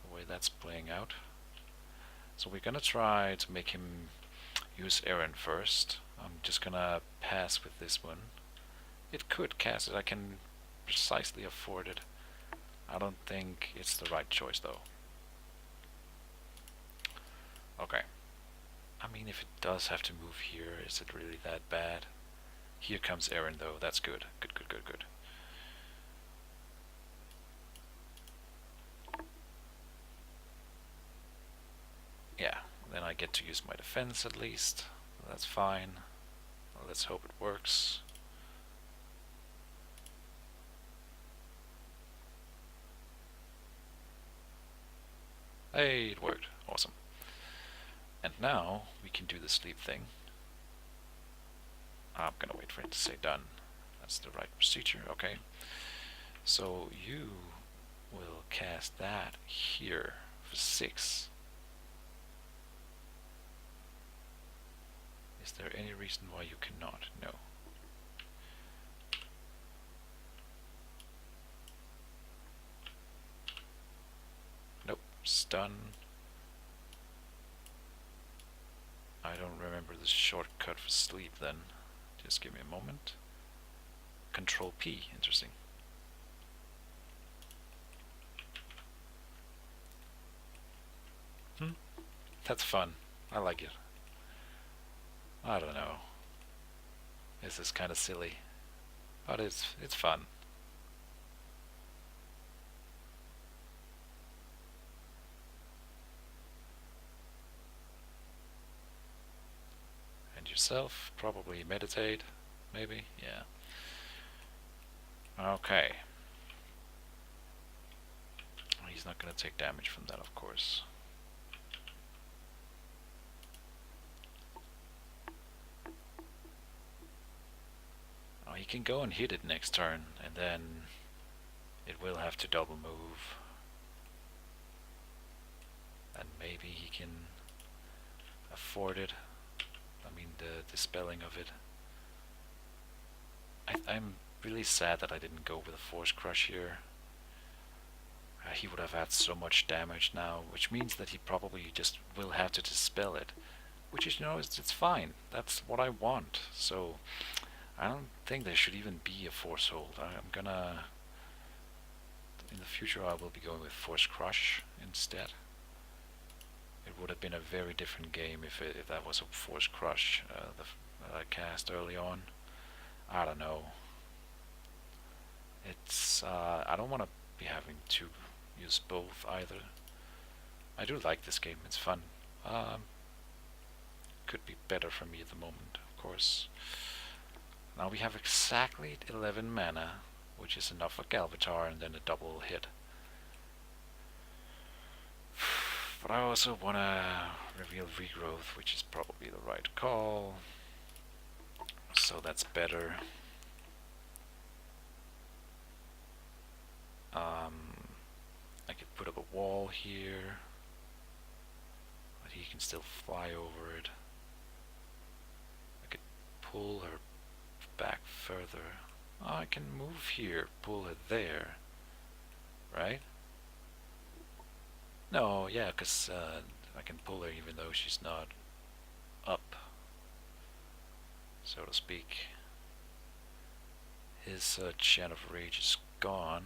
the way that's playing out. So we're gonna try to make him use Aaron first. I'm just gonna pass with this one. It could cast it, I can precisely afford it. I don't think it's the right choice though. Okay. I mean, if it does have to move here, is it really that bad? Here comes Aaron though, that's good. Good, good, good, good. Yeah, then I get to use my defense at least. That's fine. Let's hope it works. Hey, it worked. Awesome. And now we can do the sleep thing. I'm gonna wait for it to say done. That's the right procedure. Okay. So you will cast that here for 6. Is there any reason why you cannot? No. Nope. Stun. I don't remember the shortcut for sleep then. Just give me a moment. Control P. Interesting. That's fun. I like it. I don't know. This is kind of silly, but it's fun. And yourself, probably meditate, maybe? Yeah. Okay. He's not gonna take damage from that, of course. Oh, he can go and hit it next turn, and then it will have to double move. And maybe he can afford it. I mean, the dispelling of it. I'm really sad that I didn't go with a Force Crush here. He would have had so much damage now, which means that he probably just will have to dispel it. Which is, you know, it's fine. That's what I want. So I don't think there should even be a Force Hold. I'm gonna... In the future I will be going with Force Crush instead. It would have been a very different game if that was a Force Crush that I cast early on. I don't know. It's... I don't want to be having to use both either. I do like this game, it's fun. Could be better for me at the moment, of course. Now we have exactly 11 mana, which is enough for Galvatar and then a double hit. But I also want to reveal Regrowth, which is probably the right call. So that's better. I could put up a wall here, but he can still fly over it. I could pull her back further. I can move here, pull it there, right? No, yeah, because I can pull her even though she's not up, so to speak. His chant of rage is gone,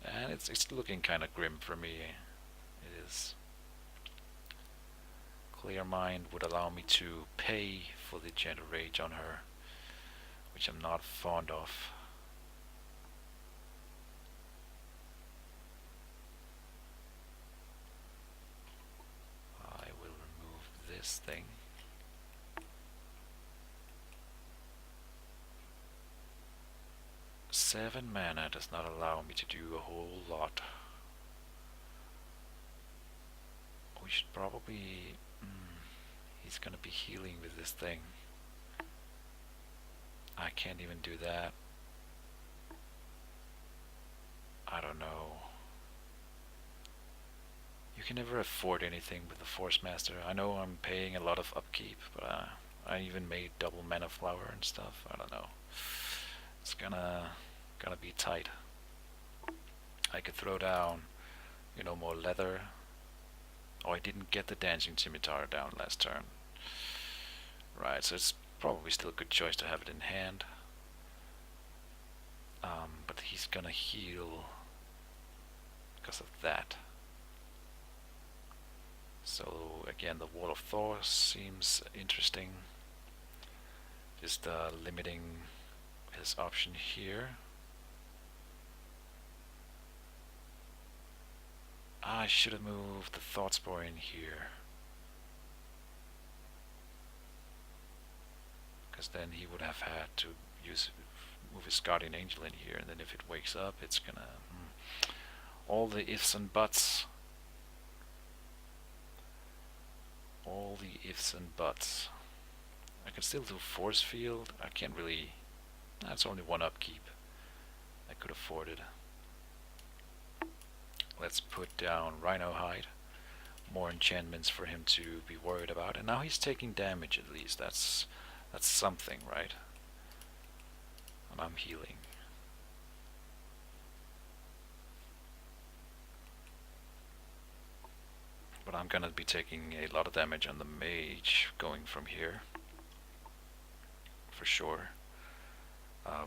and it's looking kind of grim for me. It is. Clear Mind would allow me to pay for the chant of rage on her, which I'm not fond of. I will remove this thing. Seven mana does not allow me to do a whole lot. We should probably... he's gonna be healing with this thing. I can't even do that. I don't know. You can never afford anything with the Forcemaster. I know I'm paying a lot of upkeep, but I even made double mana flower and stuff. I don't know. It's gonna be tight. I could throw down, more leather. Oh, I didn't get the dancing scimitar down last turn. Right, so it's probably still a good choice to have it in hand. But he's gonna heal because of that. So again, the Wall of Thor seems interesting. Just limiting his option here. I should have moved the Thoughtspore in here, because then he would have had to move his Guardian Angel in here, and then if it wakes up, it's gonna... all the ifs and buts. All the ifs and buts. I can still do Force Field. I can't really... That's only one upkeep. I could afford it. Let's put down Rhino Hide. More enchantments for him to be worried about. And now he's taking damage at least. That's something, right? And I'm healing. But I'm gonna be taking a lot of damage on the Mage going from here. For sure.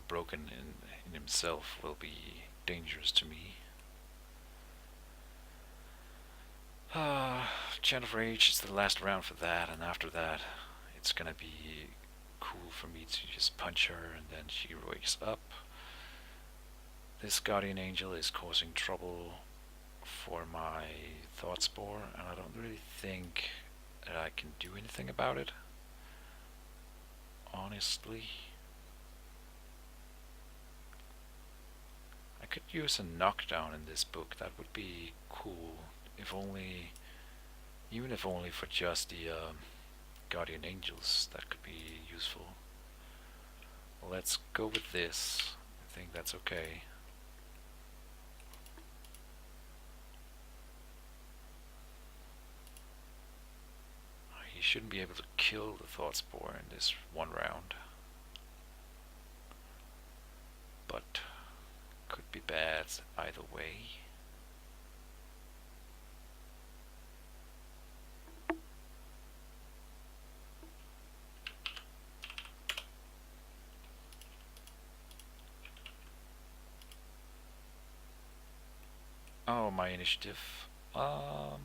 Broken in himself will be dangerous to me. Chant of Rage is the last round for that, and after that it's gonna be cool for me to just punch her and then she wakes up. This Guardian Angel is causing trouble for my Thoughtspore, and I don't really think that I can do anything about it, honestly. I could use a knockdown in this book. That would be cool, if only, even if only for just the Guardian Angels. That could be useful. Let's go with this. I think that's okay. He shouldn't be able to kill the Thoughtspore in this one round, but could be bad either way. Oh, my initiative. I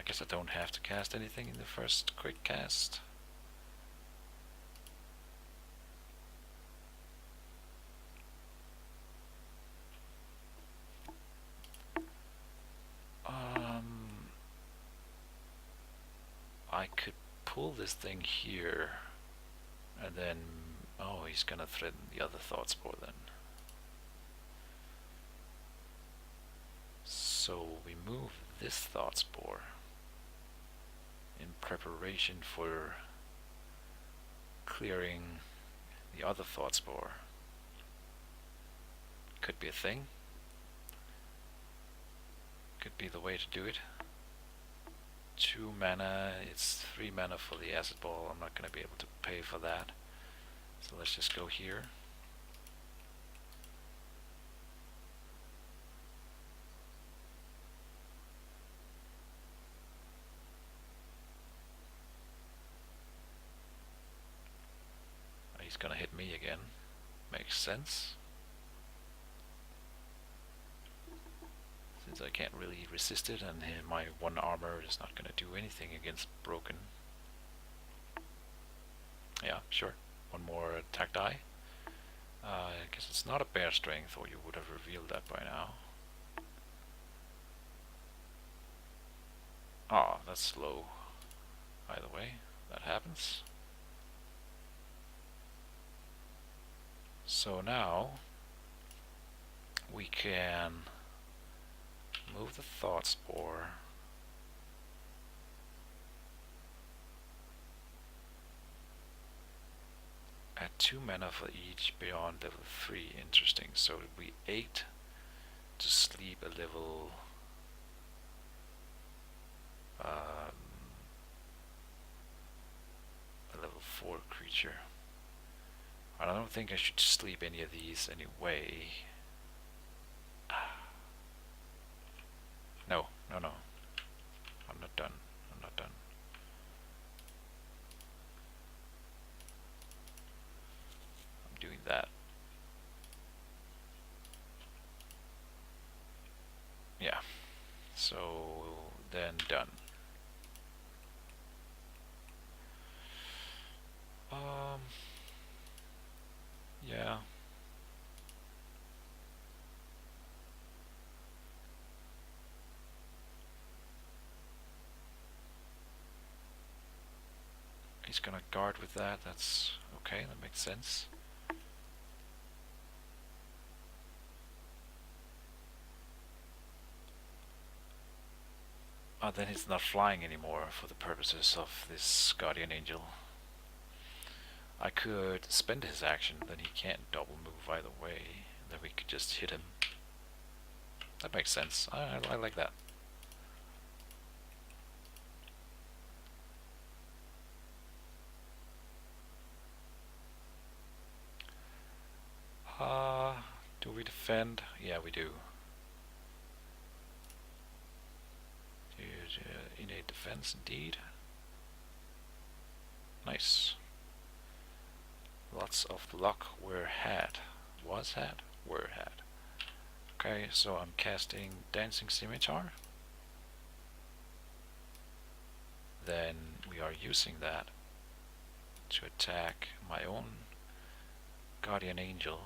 guess I don't have to cast anything in the first quick cast. I could pull this thing here, and then... oh, he's gonna threaten the other Thoughtspore then. So we move this Thoughtspore in preparation for clearing the other Thoughtspore. Could be a thing. Could be the way to do it. 2 mana, it's 3 mana for the acid ball. I'm not going to be able to pay for that. So let's just go here. He's gonna hit me again. Makes sense. Since I can't really resist it, and my 1 armor is not gonna do anything against broken. Yeah, sure. 1 more attack die. I guess it's not a bear strength, or you would have revealed that by now. Oh, that's slow. By the way, that happens. So now we can move the thought spore. Add 2 mana for each beyond level 3. Interesting. So it'll be 8 to sleep a level a level 4 creature. I don't think I should sleep any of these anyway. No, no, no. I'm not done. I'm not done. I'm doing that. Yeah. So then done. Yeah. He's gonna guard with that. That's okay. That makes sense. Then he's not flying anymore for the purposes of this Guardian Angel. I could spend his action, then he can't double move either way. Then we could just hit him. That makes sense. I like that. Do we defend? Yeah, we do. Innate defense, indeed. Nice. Lots of luck were had. Was had? Were had. Okay, so I'm casting Dancing Scimitar. Then we are using that to attack my own Guardian Angel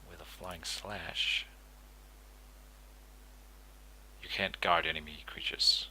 with a Flying Slash. You can't guard enemy creatures.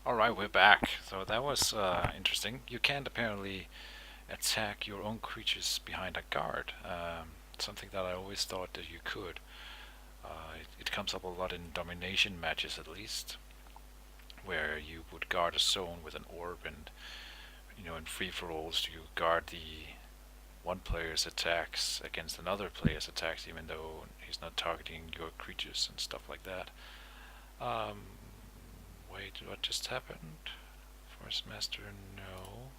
Alright, we're back. So that was interesting. You can't apparently attack your own creatures behind a guard. Something that I always thought that you could. It comes up a lot in domination matches, at least, where you would guard a zone with an orb, and in free-for-alls you guard the one player's attacks against another player's attacks, even though he's not targeting your creatures and stuff like that. Wait, what just happened? Forcemaster, no.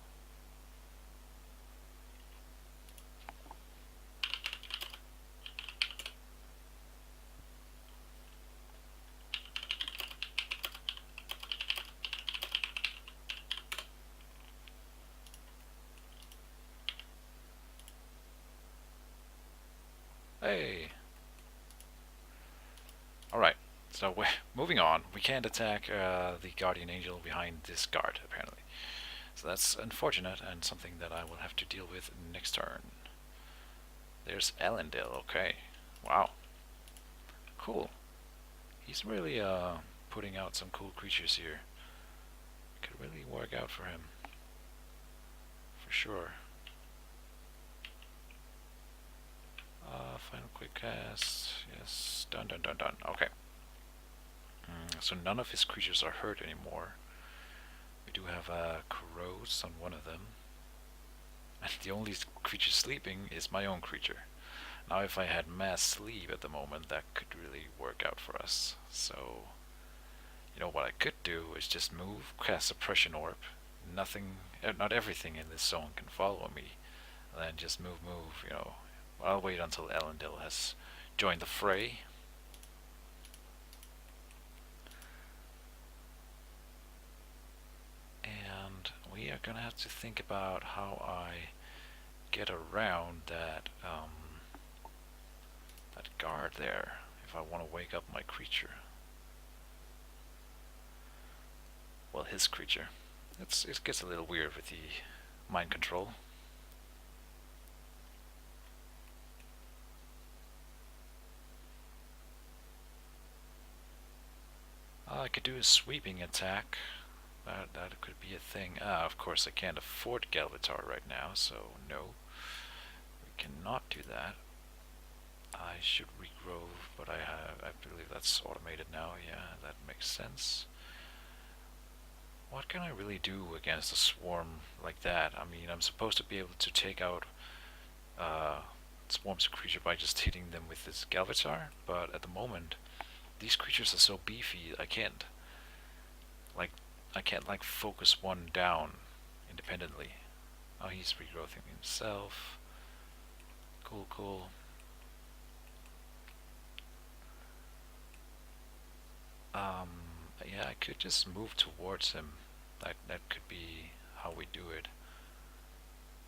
Hey! Alright, so we're moving on. We can't attack the Guardian Angel behind this guard, apparently. So that's unfortunate, and something that I will have to deal with next turn. There's Elendil, okay. Wow. Cool. He's really putting out some cool creatures here. Could really work out for him. For sure. Final quick cast. Yes. Done, done, done, done. Okay. So none of his creatures are hurt anymore. We do have crows on one of them. And the only creature sleeping is my own creature. Now if I had mass sleep at the moment, that could really work out for us. So, you know what I could do is just move, cast Suppression Orb. Nothing, not everything in this zone can follow me. And then just move, you know. I'll wait until Elendil has joined the fray. And we are gonna have to think about how I get around that that guard there if I want to wake up my creature. Well, his creature. It gets a little weird with the mind control. I could do a sweeping attack. That could be a thing. Of course I can't afford Galvatar right now, so no. We cannot do that. I should regrow, but I believe that's automated now. Yeah, that makes sense. What can I really do against a swarm like that? I mean, I'm supposed to be able to take out swarms of creatures by just hitting them with this Galvatar, but at the moment, these creatures are so beefy, I can't like focus one down independently. Oh, he's regrowing himself. Cool. Yeah, I could just move towards him. That could be how we do it.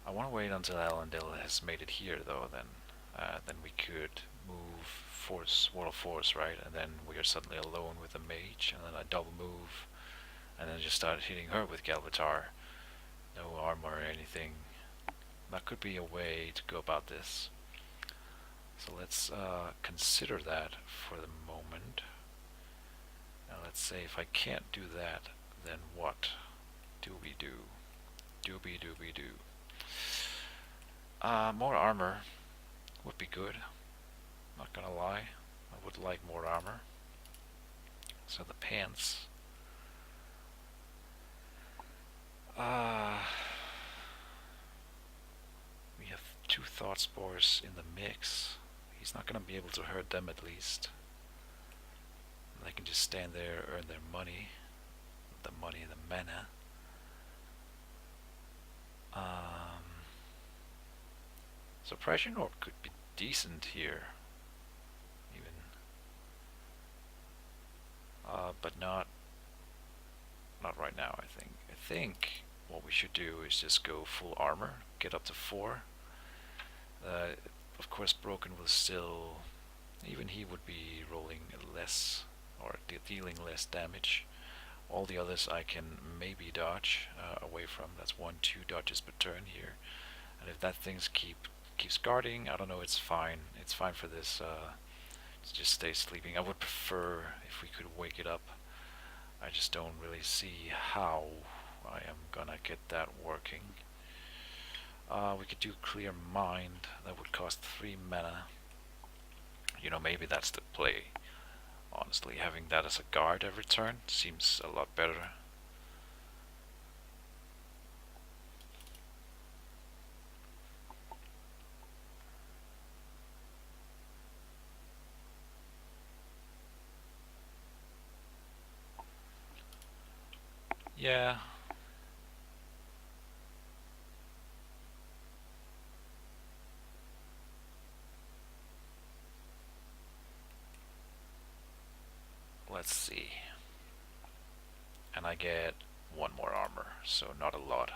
I want to wait until Elendil has made it here, though. Then we could move force, World of Force, right? And then we are suddenly alone with the Mage, and then I double move, and then just start hitting her with Galvatar. No armor or anything. That could be a way to go about this. So let's consider that for the moment. Now let's say if I can't do that, then what do we do? Doobie doobie doo. More armor would be good. Not gonna lie, I would like more armor. So the pants. We have 2 thought spores in the mix. He's not gonna be able to hurt them at least. They can just stand there, earn their money. The mana. Suppression Orb could be decent here, even, but not right now. I think what we should do is just go full armor, get up to 4. Of course, Broken will still, even he would be rolling less or dealing less damage. All the others I can maybe dodge away from. That's 1-2 dodges per turn here. And if that thing keeps guarding, I don't know, it's fine. It's fine for this to just stay sleeping. I would prefer if we could wake it up. I just don't really see how I am gonna get that working. We could do Clear Mind. That would cost 3 mana. You know, maybe that's the play. Honestly, having that as a guard every turn seems a lot better. Yeah. Let's see. And I get 1 more armor, so not a lot.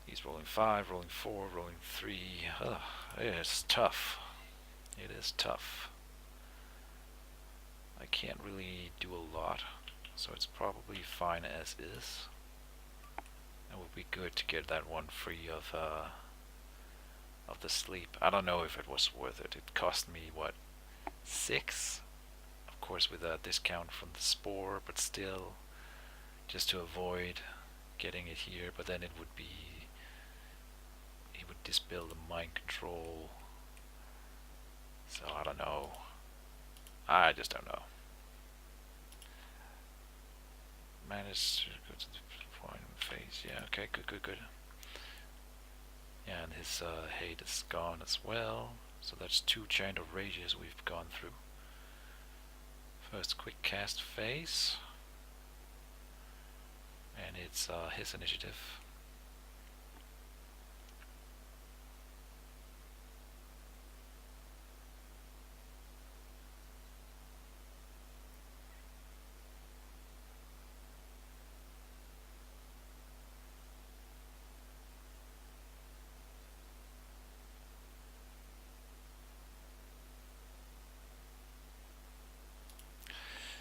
He's rolling 5, rolling 4, rolling 3. Ugh, it is tough. It is tough. I can't really do a lot, so it's probably fine as is. It would be good to get that one free of the sleep. I don't know if it was worth it. It cost me, what, 6? Of course with a discount from the spore, but still, just to avoid getting it here. But then it would dispel the mind control. So I don't know. I just don't know. Manage to go to the point phase. Yeah, okay, good, good, good. Yeah, and his hate is gone as well. So that's 2 Giant of Rages we've gone through. First quick cast phase. And it's his initiative.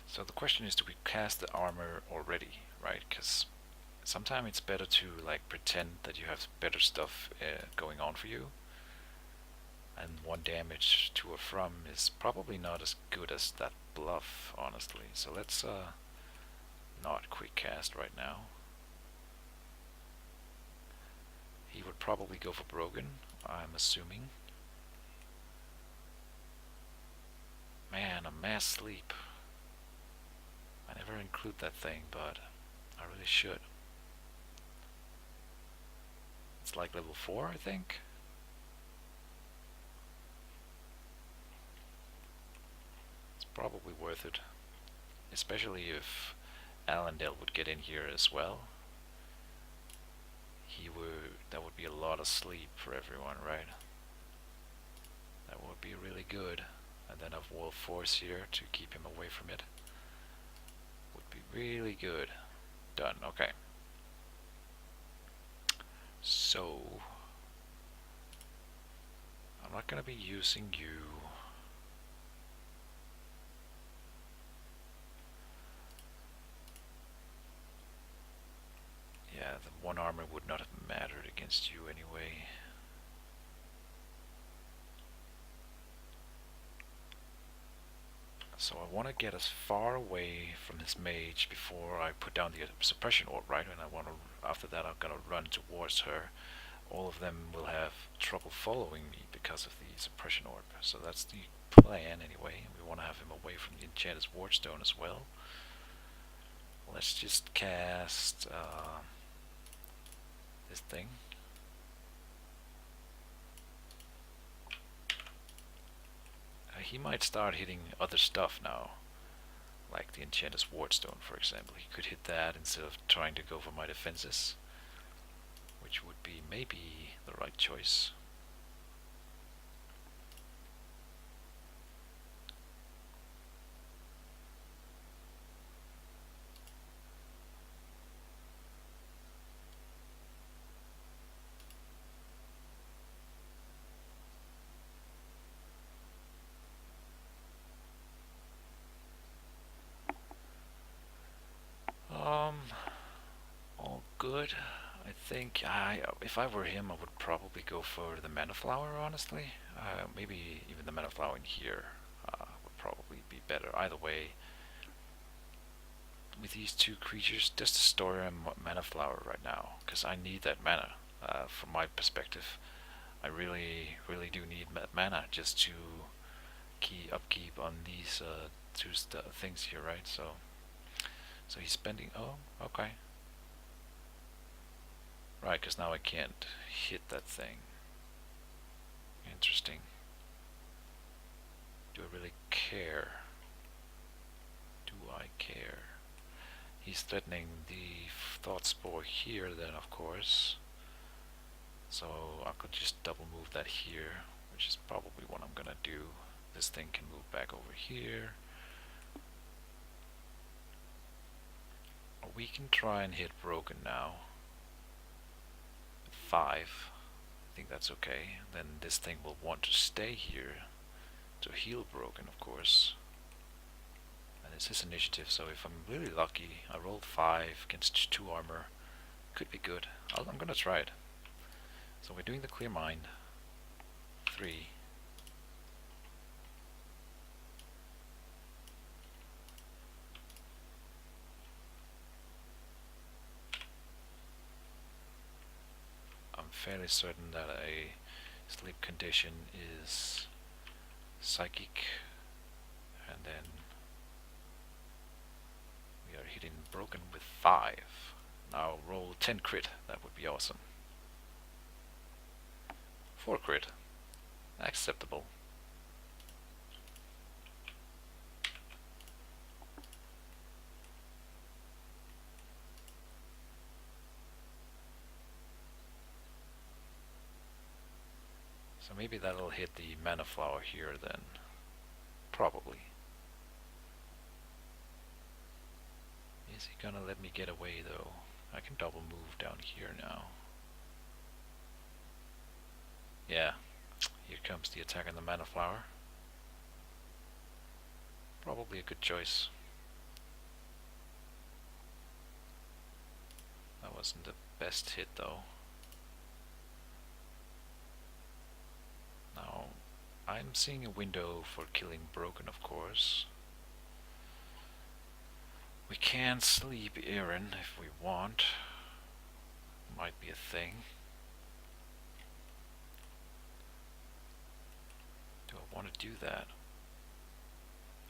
So the question is, do we cast the armor already, right? Because sometimes it's better to like pretend that you have better stuff going on for you, and 1 damage to or from is probably not as good as that bluff, honestly. So let's not quick cast right now. He would probably go for Brogan, I'm assuming. Man, a mass sleep. I never include that thing, but I really should. It's like level 4, I think. It's probably worth it. Especially if Allendale would get in here as well. That would be a lot of sleep for everyone, right? That would be really good. And then a Wolf Force here to keep him away from it. Would be really good. Done, okay. So I'm not gonna be using you. Yeah, the 1 armor would not have mattered against you anyway. So I want to get as far away from this mage before I put down the suppression orb, right? And I want to, after that I'm gonna run towards her. All of them will have trouble following me because of the suppression orb. So that's the plan anyway. We want to have him away from the Enchanted Wardstone as well. Let's just cast this thing. He might start hitting other stuff now, like the Enchanted Wardstone, for example. He could hit that instead of trying to go for my defenses, which would be maybe the right choice. All good. I think if I were him, I would probably go for the Mana Flower, honestly. Maybe even the Mana Flower in here would probably be better. Either way, with these 2 creatures, just store a Mana Flower right now, because I need that mana. From my perspective, I really, really do need mana just to upkeep on these 2 things here, right? So he's spending. Oh, okay. Right, because now I can't hit that thing. Interesting. Do I really care? Do I care? He's threatening the Thought Spore here then, of course. So I could just double move that here, which is probably what I'm gonna do. This thing can move back over here. We can try and hit Broken now. 5. I think that's okay. Then this thing will want to stay here to heal Broken, of course. And it's his initiative, so if I'm really lucky, I rolled 5 against 2 armor. Could be good. I'm gonna try it. So we're doing the Clear Mind. 3. I'm fairly certain that a sleep condition is psychic. And then we are hitting broken with 5. Now roll 10 crit, that would be awesome. 4 crit, acceptable. So maybe that'll hit the mana flower here then. Probably. Is he gonna let me get away though? I can double move down here now. Yeah, here comes the attack on the mana flower. Probably a good choice. That wasn't the best hit though. Now, I'm seeing a window for killing broken, of course. We can sleep Aaron if we want. Might be a thing. Do I want to do that?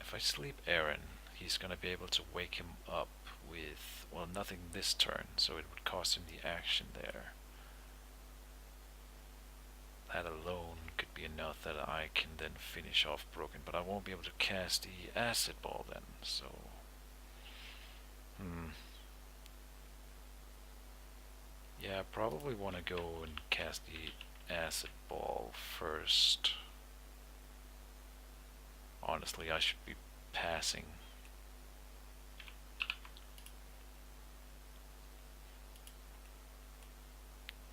If I sleep Aaron, he's gonna be able to wake him up with, well, nothing this turn, so it would cost him the action there. That alone could be enough that I can then finish off broken, but I won't be able to cast the acid ball then, so... Yeah, I probably want to go and cast the acid ball first. Honestly, I should be passing.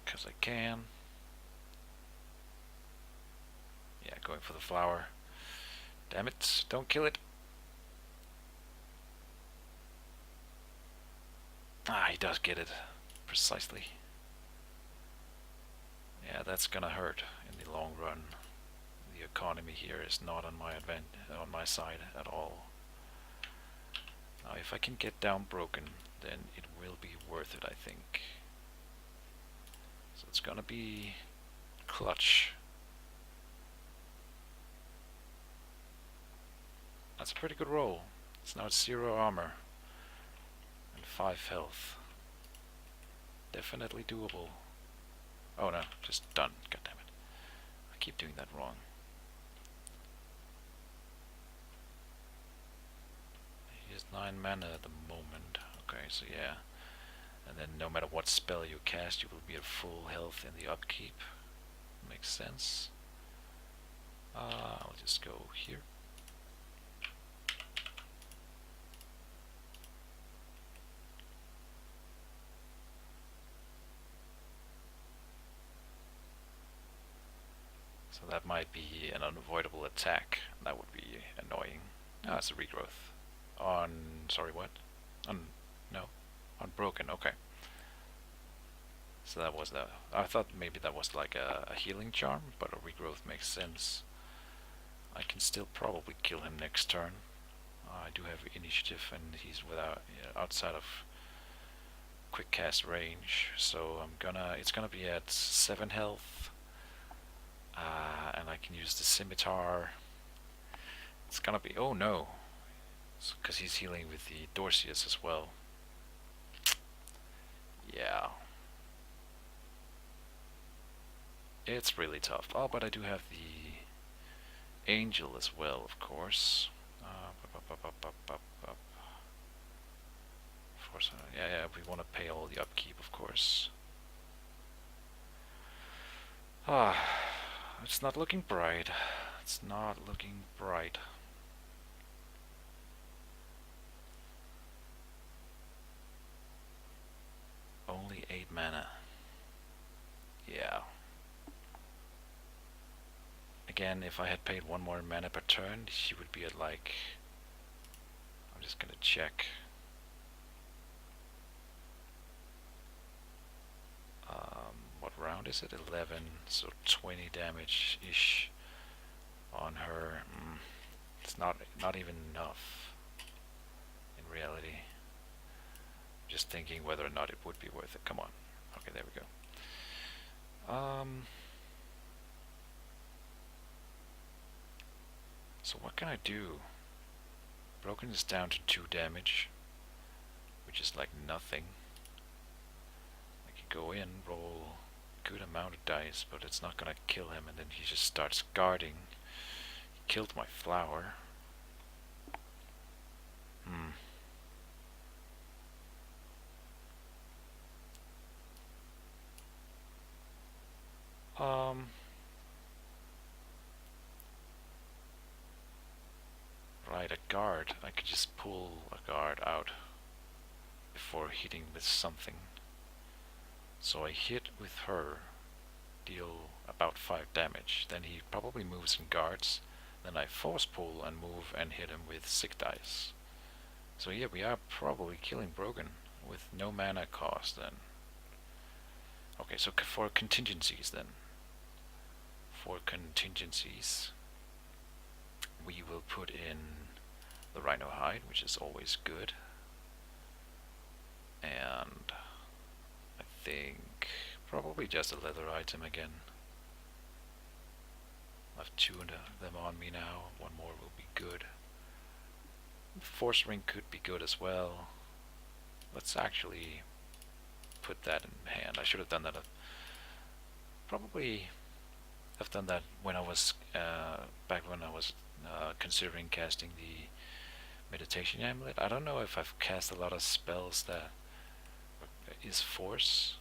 Because I can. Yeah, going for the flower. Damn it, don't kill it. Ah, he does get it. Precisely. Yeah, that's gonna hurt in the long run. The economy here is not on my side at all. Now, if I can get down broken, then it will be worth it, I think. So it's gonna be clutch. That's a pretty good roll. It's now 0 armor and 5 health. Definitely doable. Oh no, just done. God damn it. I keep doing that wrong. He has 9 mana at the moment. Okay, so yeah. And then no matter what spell you cast, you will be at full health in the upkeep. Makes sense. I'll just go here. So that might be an unavoidable attack. That would be annoying. Ah, it's a regrowth. On, sorry, what? No. On broken, okay. So that was the, I thought maybe that was like a healing charm, but a regrowth makes sense. I can still probably kill him next turn. I do have initiative and he's outside of quick cast range, so it's gonna be at 7 health. And I can use the scimitar. It's gonna be, oh no, because he's healing with the Dorcius as well. Yeah, it's really tough. Oh, but I do have the angel as well, of course. Yeah, we want to pay all the upkeep, of course. It's not looking bright. It's not looking bright. Only 8 mana. Yeah. Again, if I had paid 1 more mana per turn, she would be at like... I'm just gonna check. What round is it? 11, so 20 damage-ish on her. It's not even enough in reality. Just thinking whether or not it would be worth it. Come on. Okay, there we go. So what can I do? Broken is down to 2 damage, which is like nothing. I could go in, roll a good amount of dice, but it's not gonna kill him, and then he just starts guarding. He killed my flower. Hmm. Right, a guard. I could just pull a guard out before hitting with something. So I hit with her, deal about 5 damage. Then he probably moves and guards. Then I force pull and move and hit him with 6 dice. So yeah, we are probably killing Brogan with no mana cost then. Okay, so for contingencies then. For contingencies, we will put in the rhino hide, which is always good. And I think probably just a leather item again. I have 2 of them on me now. One more will be good. Force ring could be good as well. Let's actually put that in hand. I should have done that. Probably have done that when I was back when I was considering casting the meditation amulet. I don't know if I've cast a lot of spells that is force.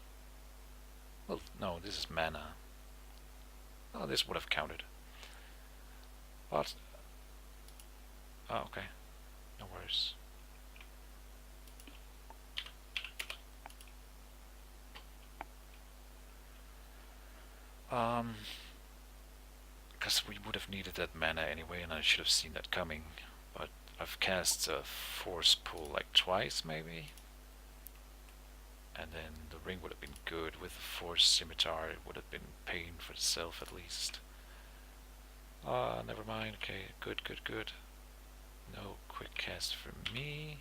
Well, no, this is mana. Oh, this would have counted. But oh, okay, no worries. Because we would have needed that mana anyway, and I should have seen that coming. But I've cast a force pull like twice, maybe. And then the ring would have been good. With the force scimitar, it would have been pain for itself at least. Never mind. Okay, good, good, good. No quick cast for me.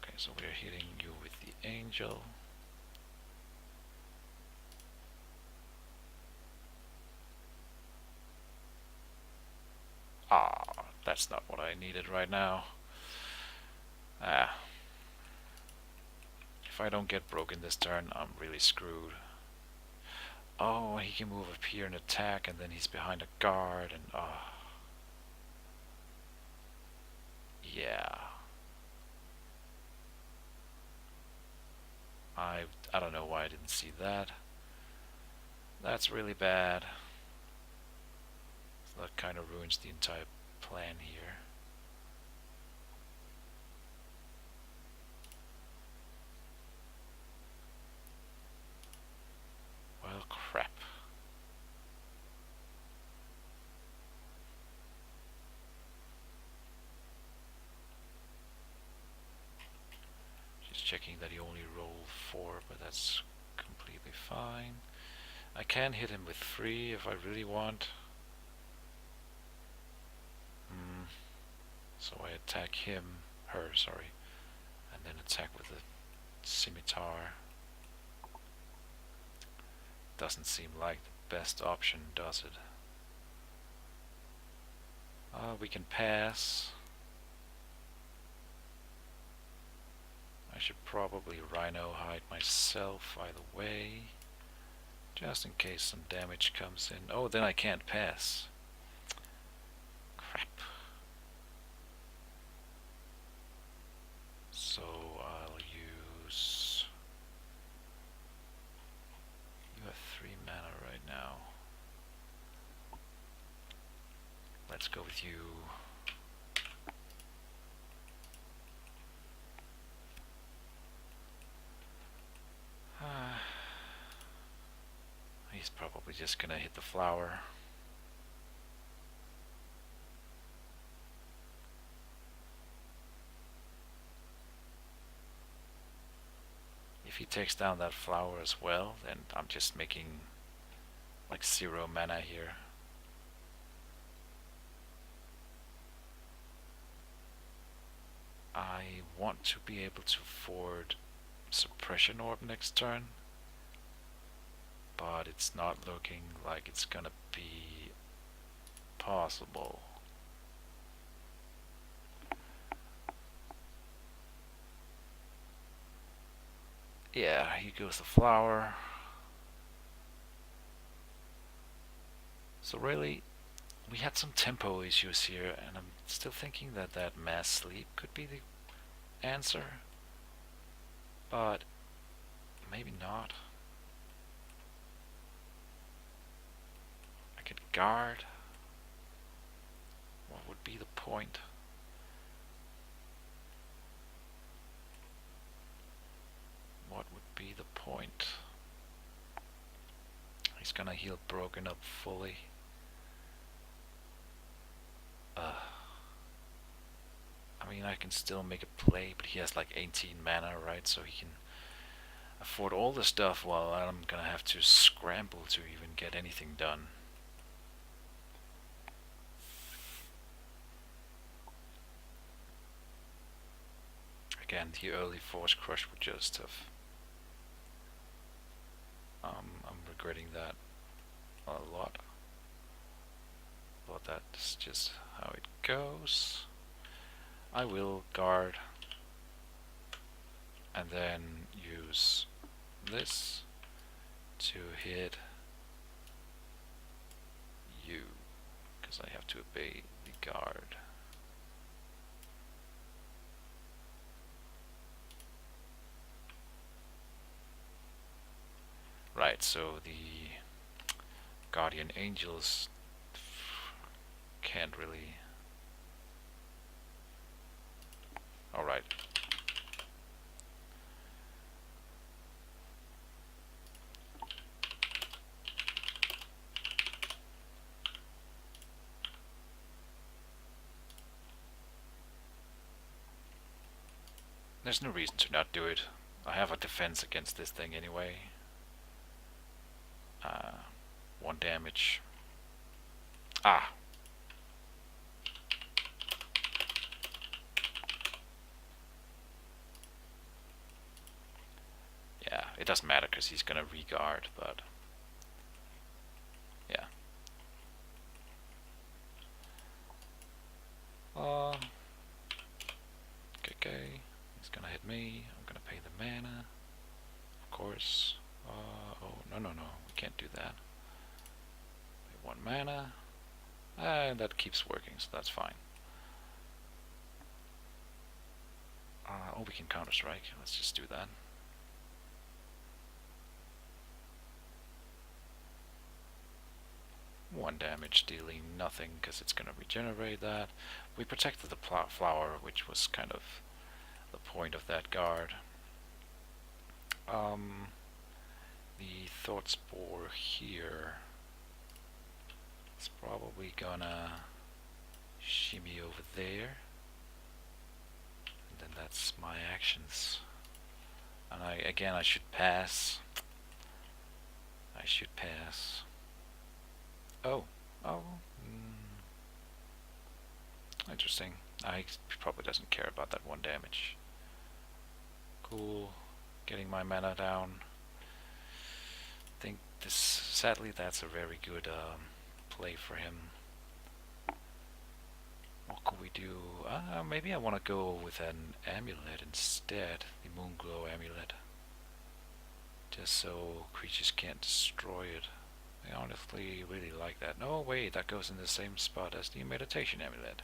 Okay, so we're hitting you with the angel. Ah, that's not what I needed right now. Ah. If I don't get broken this turn, I'm really screwed. Oh, he can move up here and attack, and then he's behind a guard, and yeah. I don't know why I didn't see that. That's really bad. So that kind of ruins the entire plan here. Well, crap. Just checking that he only rolled 4, but that's completely fine. I can hit him with 3 if I really want. So I attack her, sorry, and then attack with the scimitar. Doesn't seem like the best option, does it? We can pass. I should probably rhino hide myself either way, just in case some damage comes in. Oh, then I can't pass. Crap. So I'll use... You have 3 mana right now. Let's go with you. He's probably just gonna hit the flower. If he takes down that flower as well, then I'm just making like 0 mana here. I want to be able to afford Suppression Orb next turn, but it's not looking like it's gonna be possible. Yeah, here goes the flower. So really, we had some tempo issues here, and I'm still thinking that that mass sleep could be the answer, but maybe not. I could guard. What would be the point? What would be the point? He's gonna heal broken up fully. I mean, I can still make a play, but he has like 18 mana, right? So he can afford all the stuff while I'm gonna have to scramble to even get anything done. Again, the early Force Crush would just have... I'm regretting that a lot. But that's just how it goes. I will guard and then use this to hit you, because I have to obey the guard. Right, so the guardian angels can't really... Alright. There's no reason to not do it. I have a defense against this thing anyway. 1 damage. Ah! Yeah, it doesn't matter because he's gonna re-guard, but... yeah. Okay, he's gonna hit me. I'm gonna pay the mana. Of course. Oh, no, we can't do that. Pay 1 mana. And that keeps working, so that's fine. Oh, we can counter-strike. Let's just do that. One damage, dealing nothing because it's gonna regenerate that. We protected the flower, which was kind of the point of that guard. The Thought Spore here is probably gonna shimmy over there, and then that's my actions. And I should pass. I should pass. Oh, interesting. He probably doesn't care about that 1 damage. Cool. Getting my mana down. I think this, sadly, that's a very good play for him. What could we do? Maybe I want to go with an amulet instead, the Moonglow amulet. Just so creatures can't destroy it. I honestly really like that. No, wait, that goes in the same spot as the meditation amulet.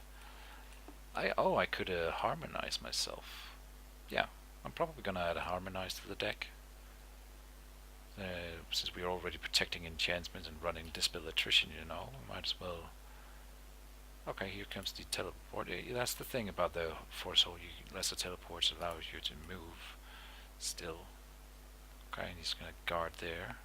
I could harmonize myself. Yeah, I'm probably gonna add a harmonize to the deck. Since we're already protecting enchantments and running Dispel Attrition, you know, might as well. Okay, here comes the teleport. That's the thing about the Force Hole. Lesser teleports allows you to move still. Okay, and he's gonna guard there.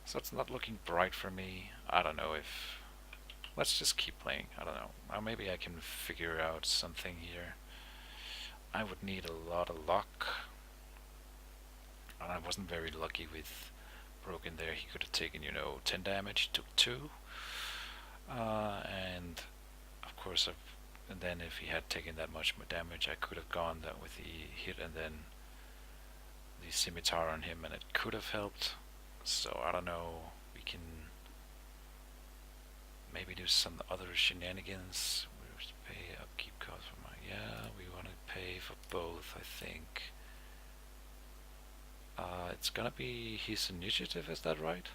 So it's not looking bright for me. I don't know if... Let's just keep playing. I don't know. Maybe I can figure out something here. I would need a lot of luck. And I wasn't very lucky with Broken there. He could have taken, 10 damage, took 2. And of course And then if he had taken that much more damage, I could have gone that with the hit and then the scimitar on him, and it could have helped. So I don't know. We can maybe do some other shenanigans. We have to pay upkeep costs for my. Yeah, we want to pay for both, I think. It's gonna be his initiative, is that right?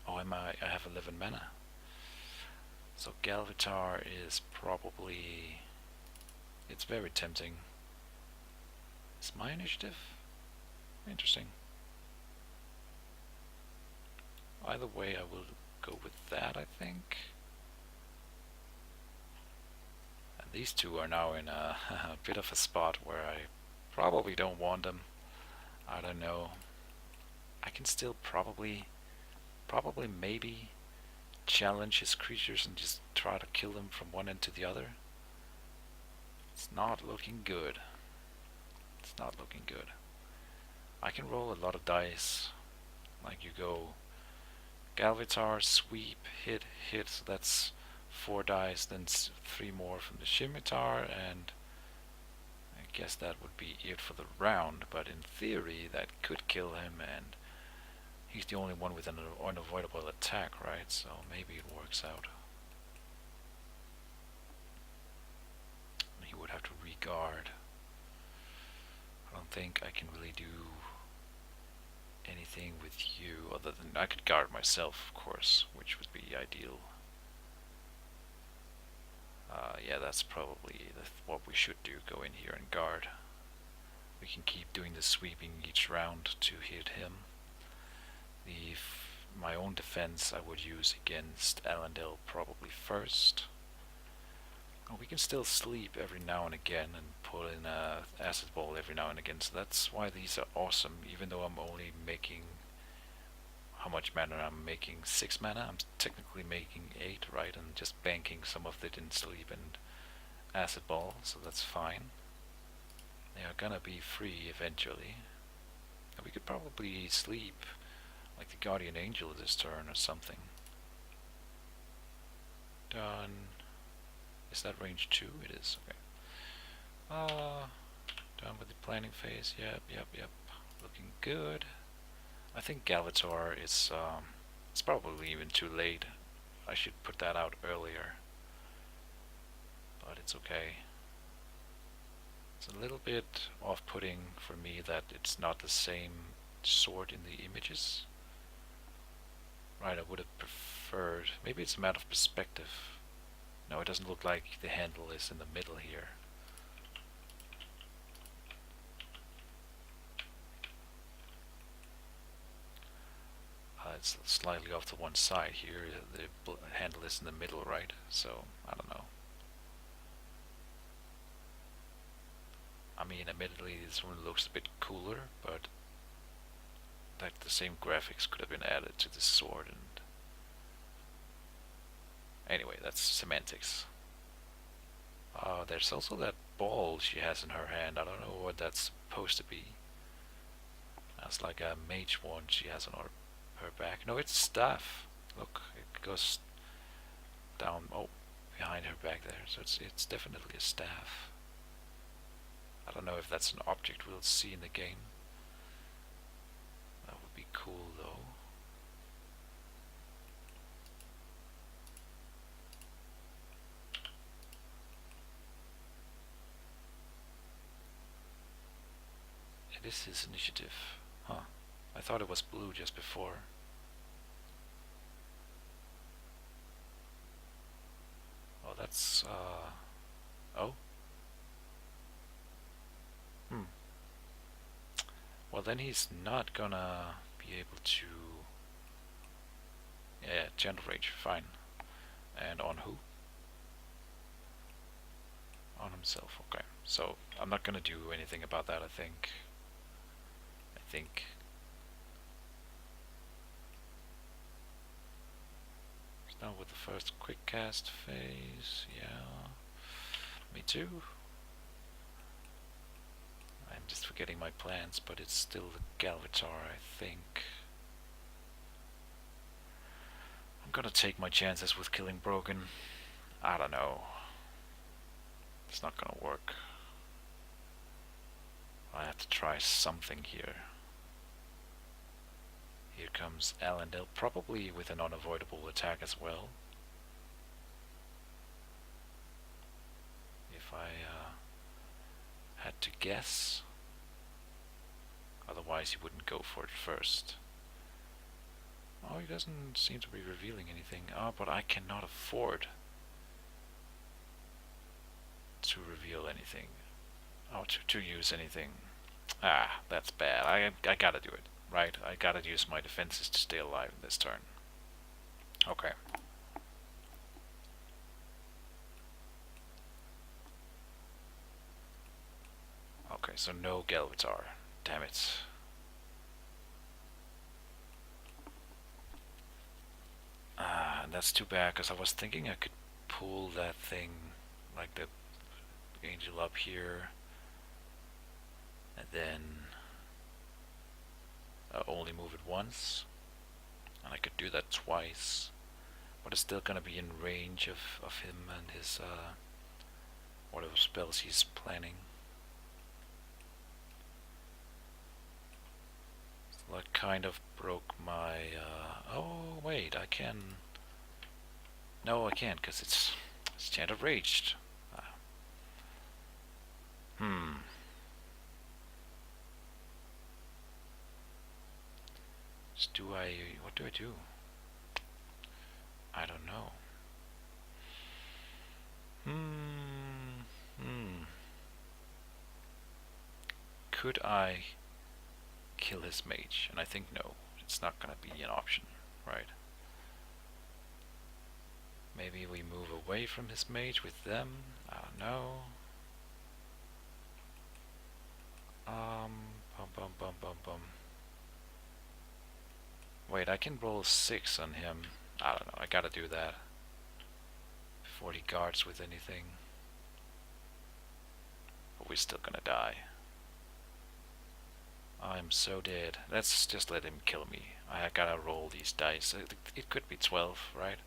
Oh, am I? I have 11 mana. So Galvitar is probably. It's very tempting. It's my initiative? Interesting. Either way, I will go with that, I think. And these two are now in a, a bit of a spot where I probably don't want them. I don't know. I can still probably maybe challenge his creatures and just try to kill them from one end to the other. It's not looking good. It's not looking good. I can roll a lot of dice. Like you go Galvitar, sweep, hit, hit, so that's 4 dice, then 3 more from the Scimitar, and I guess that would be it for the round, but in theory that could kill him, and he's the only one with an unavoidable attack, right? So maybe it works out. He would have to regard. I don't think I can really do anything with you other than I could guard myself, of course, which would be ideal. Yeah, that's probably what we should do, go in here and guard. We can keep doing the sweeping each round to hit him. My own defense I would use against Arundel probably first. Oh, we can still sleep every now and again and pull in a acid ball every now and again, so that's why these are awesome, even though I'm only making how much mana I'm making, 6 mana. I'm technically making 8, right, and just banking some of it in sleep and acid ball, so that's fine. They are gonna be free eventually. And we could probably sleep like the Guardian Angel this turn or something. Done. Is that range 2? It is, okay. Done with the planning phase. Yep. Looking good. I think Galvator is, it's probably even too late. I should put that out earlier. But it's okay. It's a little bit off-putting for me that it's not the same sword in the images. Right, I would have preferred. Maybe it's a matter of perspective. No, it doesn't look like the handle is in the middle here. It's slightly off to one side here. The handle is in the middle, right? So, I don't know. I mean, admittedly, this one looks a bit cooler, but like the same graphics could have been added to this sword, and anyway, that's semantics. There's also that ball she has in her hand. I don't know what that's supposed to be. That's like a mage wand she has on her back. No, it's staff. Look, it goes down. Oh, behind her back there. So it's definitely a staff. I don't know if that's an object we'll see in the game. That would be cool though. It is his initiative. Huh. I thought it was blue just before. Oh, that's, oh? Well, then he's not gonna be able to... Yeah, Gentle Rage, fine. And on who? On himself, okay. So, I'm not gonna do anything about that, I think. Now with the first quick cast phase, yeah. Me too. I'm just forgetting my plans, but it's still the Galvatar, I think. I'm gonna take my chances with killing Broken. I don't know. It's not gonna work. I have to try something here. Here comes Allendale, probably with an unavoidable attack as well. If I had to guess. Otherwise he wouldn't go for it first. Oh, he doesn't seem to be revealing anything. Oh, but I cannot afford to reveal anything. Oh, to use anything. Ah, that's bad. I gotta do it, right? I gotta use my defenses to stay alive in this turn. Okay. Okay, so no Galvatar. Damn it. Ah, and that's too bad, because I was thinking I could pull that thing, like the angel up here, and then only move it once, and I could do that twice, but it's still gonna be in range of him and his whatever spells he's planning. So that kind of broke my oh wait, I can, no I can't, because it's Chant of Raged. What do I do? I don't know. Could I kill his mage? And I think no, it's not gonna be an option, right? Maybe we move away from his mage with them? I don't know. Bum. Wait, I can roll 6 on him. I don't know, I gotta do that before he guards with anything. But we're still gonna die. I'm so dead. Let's just let him kill me. I gotta roll these dice. It could be 12, right?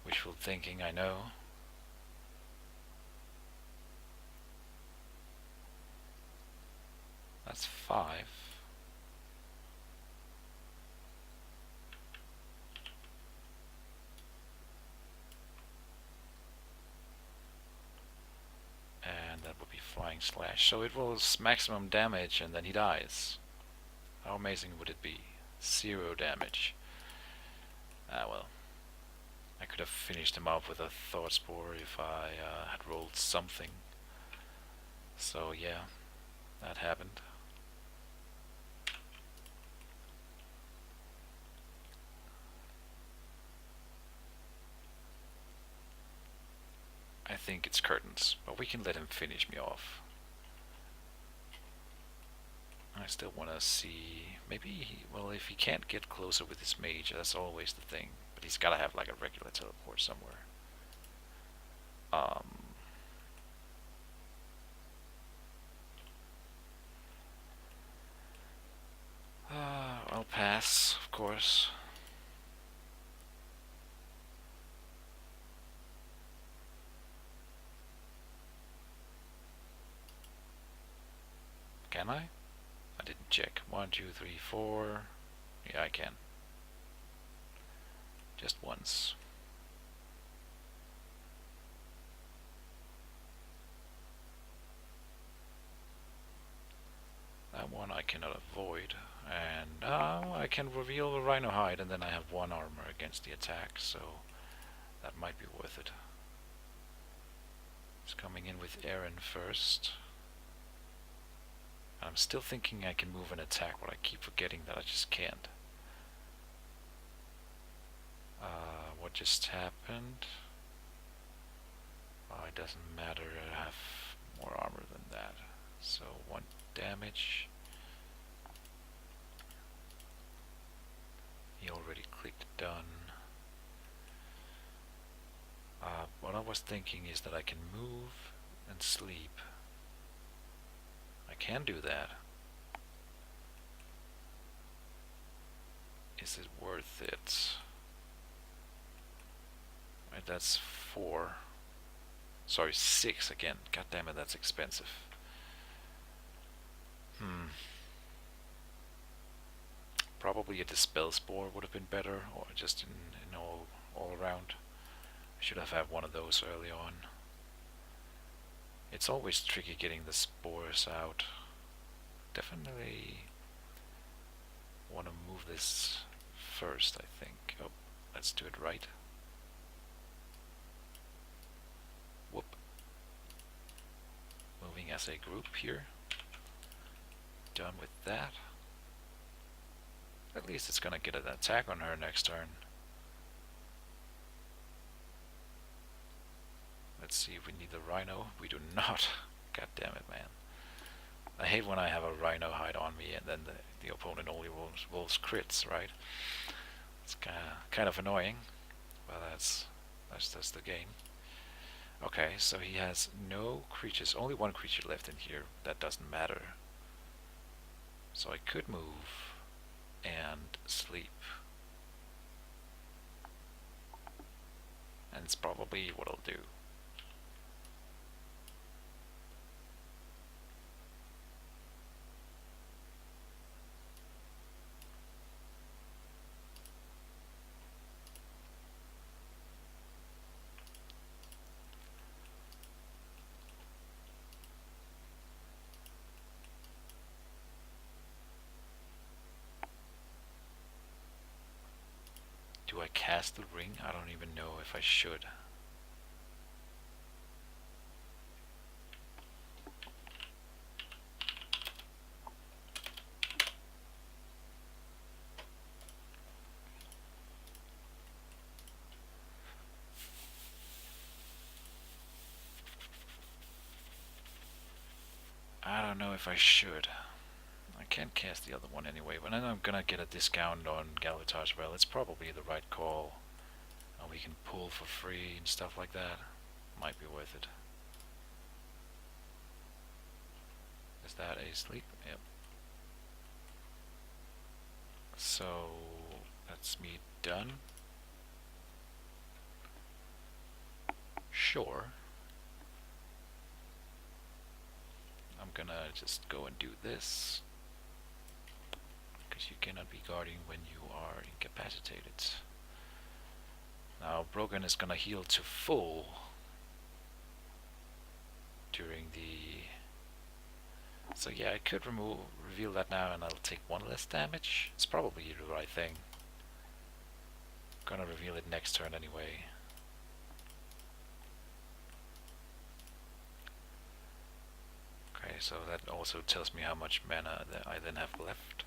Wishful thinking, I know. That's 5. And that would be Flying Slash. So it rolls maximum damage and then he dies. How amazing would it be? 0 damage. Ah well. I could have finished him off with a Thought Spore if I had rolled something. So yeah, that happened. I think it's curtains, but we can let him finish me off. I still want to see, maybe, well, if he can't get closer with his mage, that's always the thing. But he's got to have like a regular teleport somewhere. I'll pass, of course. Can I? I didn't check. 1, 2, 3, 4. Yeah, I can. Just once. That one I cannot avoid. And I can reveal the Rhino Hide, and then I have 1 armor against the attack, so that might be worth it. It's coming in with Aaron first. I'm still thinking I can move an attack, but I keep forgetting that I just can't. What just happened? Oh, it doesn't matter, I have more armor than that. So 1 damage. He already clicked done. What I was thinking is that I can move and sleep. I can do that. Is it worth it? Right, that's 4. Sorry, 6 again. God damn it, that's expensive. Probably a Dispel Spore would have been better, or just in all around. I should have had one of those early on. It's always tricky getting the spores out. Definitely want to move this first, I think. Oh, let's do it right. Whoop. Moving as a group here. Done with that. At least it's gonna get an attack on her next turn. Let's see if we need the Rhino. We do not. God damn it, man. I hate when I have a Rhino hide on me and then the opponent only rolls crits, right? It's kind of annoying, but that's the game. Okay, so he has no creatures, only one creature left in here. That doesn't matter. So I could move and sleep. And it's probably what I'll do. Do I cast the ring? I don't even know if I should. I don't know if I should. I can't cast the other one anyway, but then I'm gonna get a discount on Galvatars. Well, it's probably the right call. And we can pull for free and stuff like that. Might be worth it. Is that a sleep? Yep. So that's me done. Sure. I'm gonna just go and do this, because you cannot be guarding when you are incapacitated. Now Brogan is gonna heal to full during the... So yeah, I could reveal that now and I'll take 1 less damage. It's probably the right thing. Gonna reveal it next turn anyway. Okay, so that also tells me how much mana that I then have left.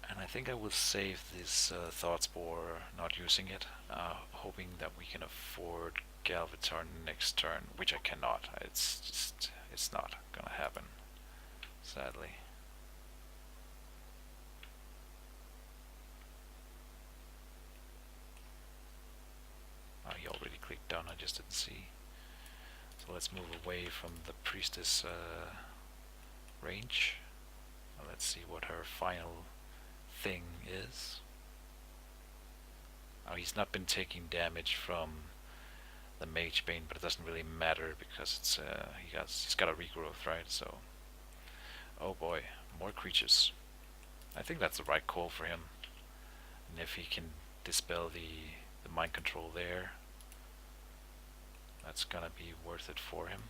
And I think I will save this Thought Spore, not using it, hoping that we can afford Galvatar next turn, which I cannot. It's not gonna happen, sadly. Oh, he already clicked done, I just didn't see. So let's move away from the Priestess range. Let's see what her final thing is. Oh, he's not been taking damage from the Mage Bane, but it doesn't really matter because it's he's got a regrowth, right? So, oh boy, more creatures. I think that's the right call for him. And if he can dispel the mind control there, that's gonna be worth it for him.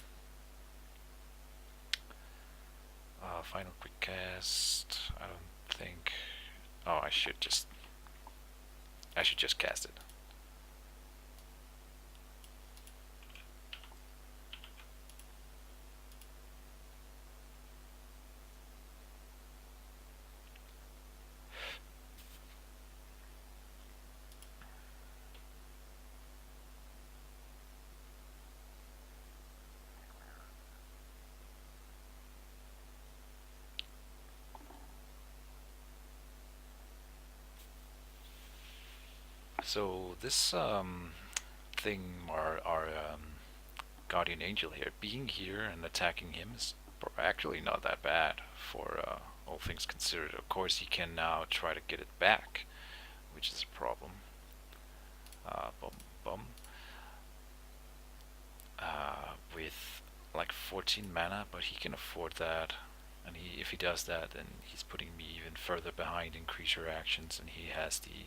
Final quick cast. I don't think. Oh, I should just cast it. So this thing, our guardian angel here, being here and attacking him is actually not that bad for all things considered. Of course, he can now try to get it back, which is a problem. Bum bum. With like 14 mana, but he can afford that. And if he does that, then he's putting me even further behind in creature actions, and he has the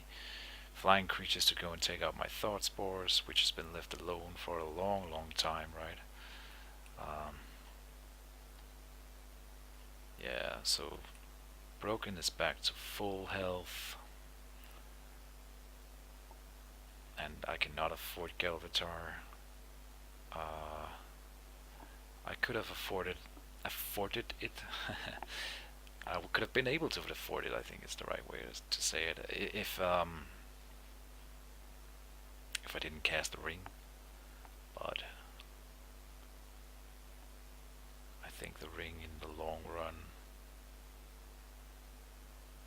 flying creatures to go and take out my thought spores, which has been left alone for a long, long time, right? Yeah, so Broken is back to full health, and I cannot afford Galvatar. I could have afforded it. I could have been able to afford it. I think is the right way to say it. If I didn't cast the ring, but I think the ring in the long run.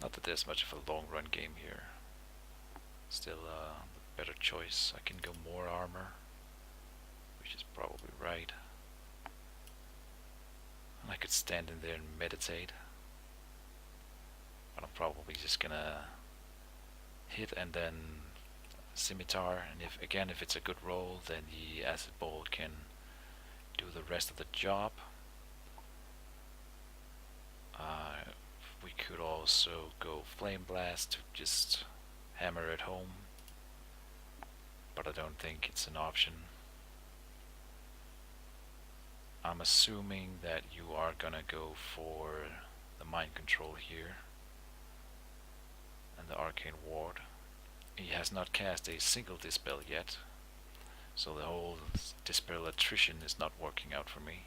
Not that there's much of a long run game here. Still a better choice. I can go more armor, which is probably right. And I could stand in there and meditate. But I'm probably just gonna hit and then scimitar, and if it's a good roll, then the acid ball can do the rest of the job. We could also go flame blast to just hammer it home, but I don't think it's an option. I'm assuming that you are gonna go for the mind control here and the arcane ward. He has not cast a single dispel yet, so the whole dispel attrition is not working out for me.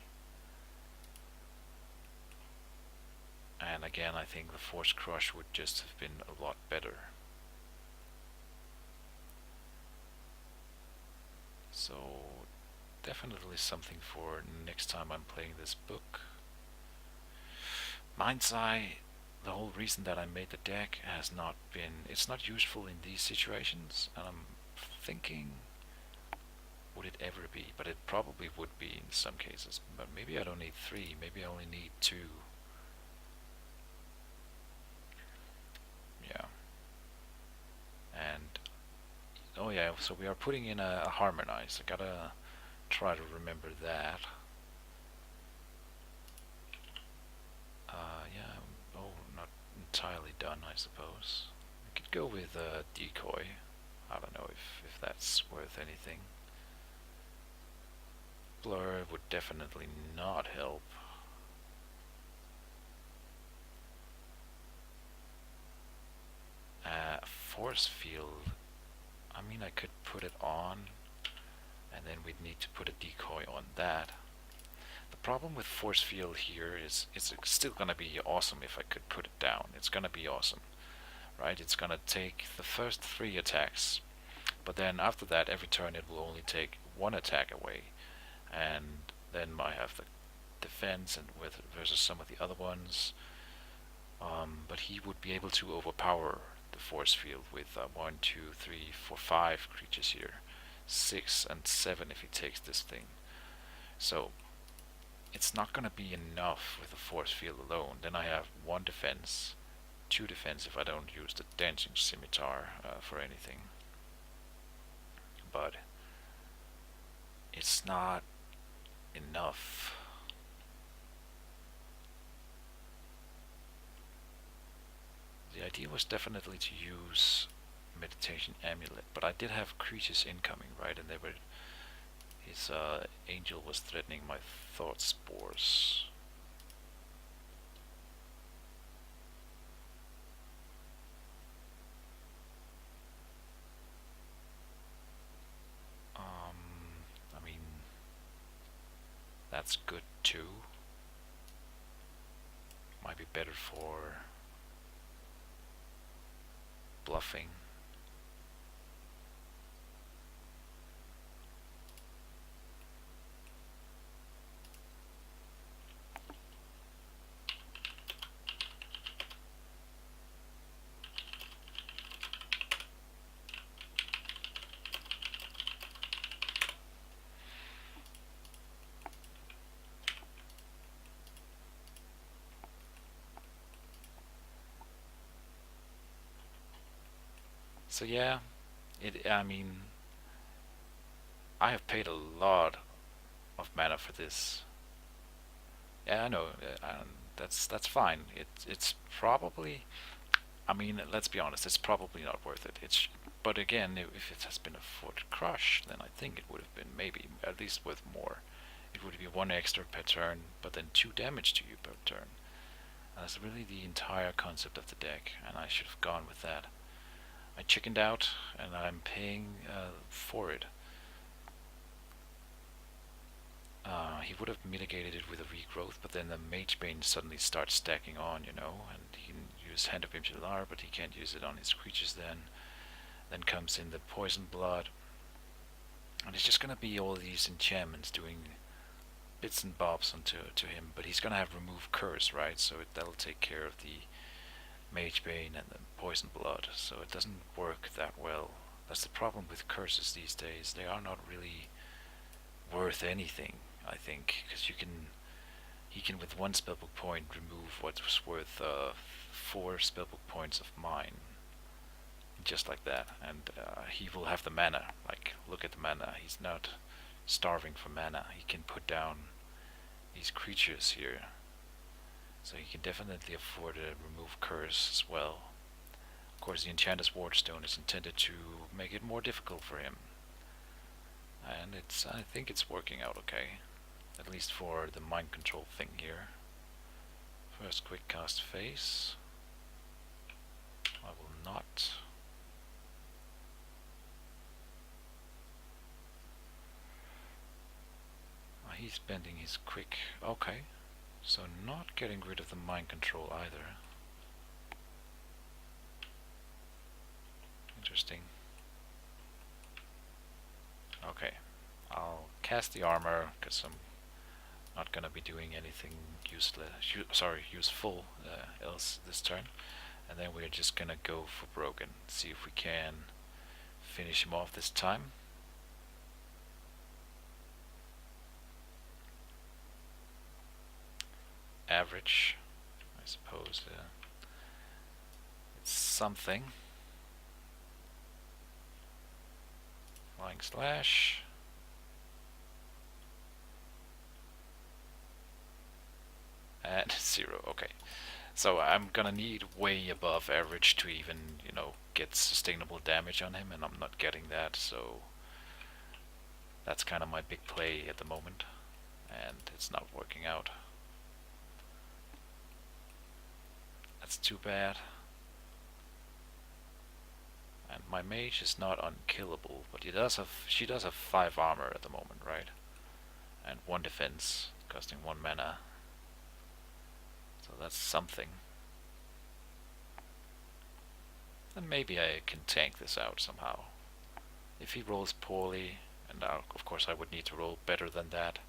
And again, I think the Force Crush would just have been a lot better. So definitely something for next time I'm playing this book. Mind's Eye, the whole reason that I made the deck has not been, it's not useful in these situations, and I'm thinking, would it ever be? But it probably would be in some cases, but maybe I don't need 3, maybe I only need 2. Yeah. And oh yeah, so we are putting in a harmonize. I gotta try to remember that. Yeah. Oh, not entirely done, I suppose. I could go with decoy. I don't know if that's worth anything. Blur would definitely not help. Force field. I mean, I could put it on, and then we'd need to put a decoy on that. The problem with force field here is it's still gonna be awesome if I could put it down. It's gonna be awesome, right? It's gonna take the first 3 attacks, but then after that, every turn it will only take 1 attack away, and then I have the defense and versus some of the other ones. But he would be able to overpower the force field with 1, 2, 3, 4, 5 creatures here, 6 and 7 if he takes this thing. So it's not gonna be enough with the force field alone. Then I have 1 defense, 2 defense if I don't use the dancing scimitar for anything. But it's not enough. The idea was definitely to use meditation amulet, but I did have creatures incoming, right? And his angel was threatening my thought spores. I mean, that's good too. Might be better for bluffing. So yeah, I mean, I have paid a lot of mana for this. Yeah, I know. That's fine. It's probably. I mean, let's be honest. It's probably not worth it. But again, if it has been a Fort Crush, then I think it would have been maybe at least worth more. It would be one extra per turn, but then 2 damage to you per turn. And that's really the entire concept of the deck, and I should have gone with that. I chickened out, and I'm paying for it. He would have mitigated it with a regrowth, but then the Mage Bane suddenly starts stacking on, and he can use Hand of Imjular, but he can't use it on his creatures then. Then comes in the Poison Blood, and it's just gonna be all these enchantments doing bits and bobs to him, but he's gonna have Remove Curse, right? So that'll take care of the Mage Bane and the Poison Blood, so it doesn't work that well. That's the problem with curses these days. They are not really worth anything, I think, because he can with 1 spellbook point remove what's worth 4 spellbook points of mine, just like that, and he will have the mana. Like, look at the mana. He's not starving for mana. He can put down these creatures here, so he can definitely afford to remove curse as well. Of course, the Enchanter's Wardstone is intended to make it more difficult for him, and I think it's working out okay, at least for the mind control thing here. First quick cast phase. I will not. He's bending his quick. Okay, so not getting rid of the mind control either. Interesting. Okay, I'll cast the armor because I'm not gonna be doing anything useful else this turn, and then we're just gonna go for broken. See if we can finish him off this time. Average, I suppose. It's something. Flying Slash. And 0. Okay. So I'm gonna need way above average to even, get sustainable damage on him, and I'm not getting that, so that's kind of my big play at the moment, and it's not working out. That's too bad. And my mage is not unkillable, but she does have 5 armor at the moment, right? And 1 defense, costing 1 mana. So that's something. And maybe I can tank this out somehow. If he rolls poorly, and of course I would need to roll better than that.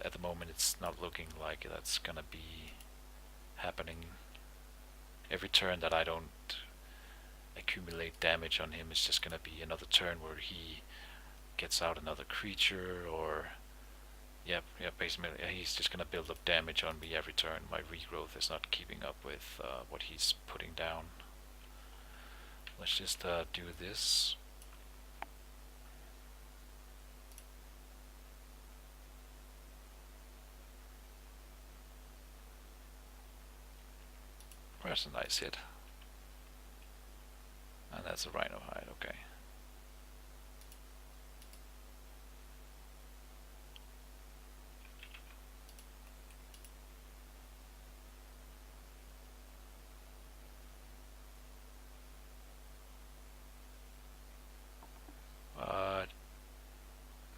At the moment it's not looking like that's gonna be happening. Every turn that I don't accumulate damage on him is just gonna be another turn where he gets out another creature, or basically he's just gonna build up damage on me every turn. My regrowth is not keeping up with what he's putting down. Let's just do this. That's a nice hit. And that's a Rhino Hide, okay.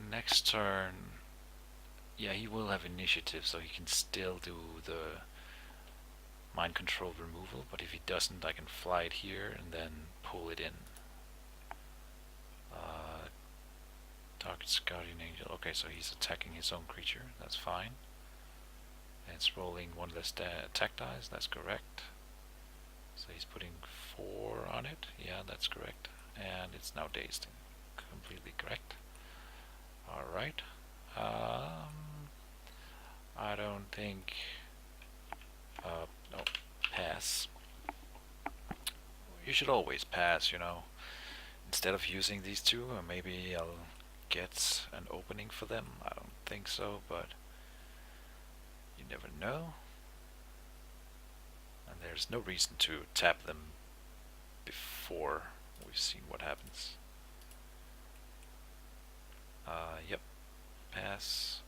Next turn, yeah, he will have initiative, so he can still do the mind control removal, but if he doesn't, I can fly it here and then pull it in. Target's Guardian Angel. Okay, so he's attacking his own creature, that's fine. And it's rolling 1 less attack dice, that's correct. So he's putting 4 on it, yeah, that's correct. And it's now dazed, completely correct. Alright. I don't think... no, pass. you should always pass, you know. Instead of using these two, maybe I'll get an opening for them. I don't think so, but you never know. And there's no reason to tap them before we've seen what happens. Yep, pass.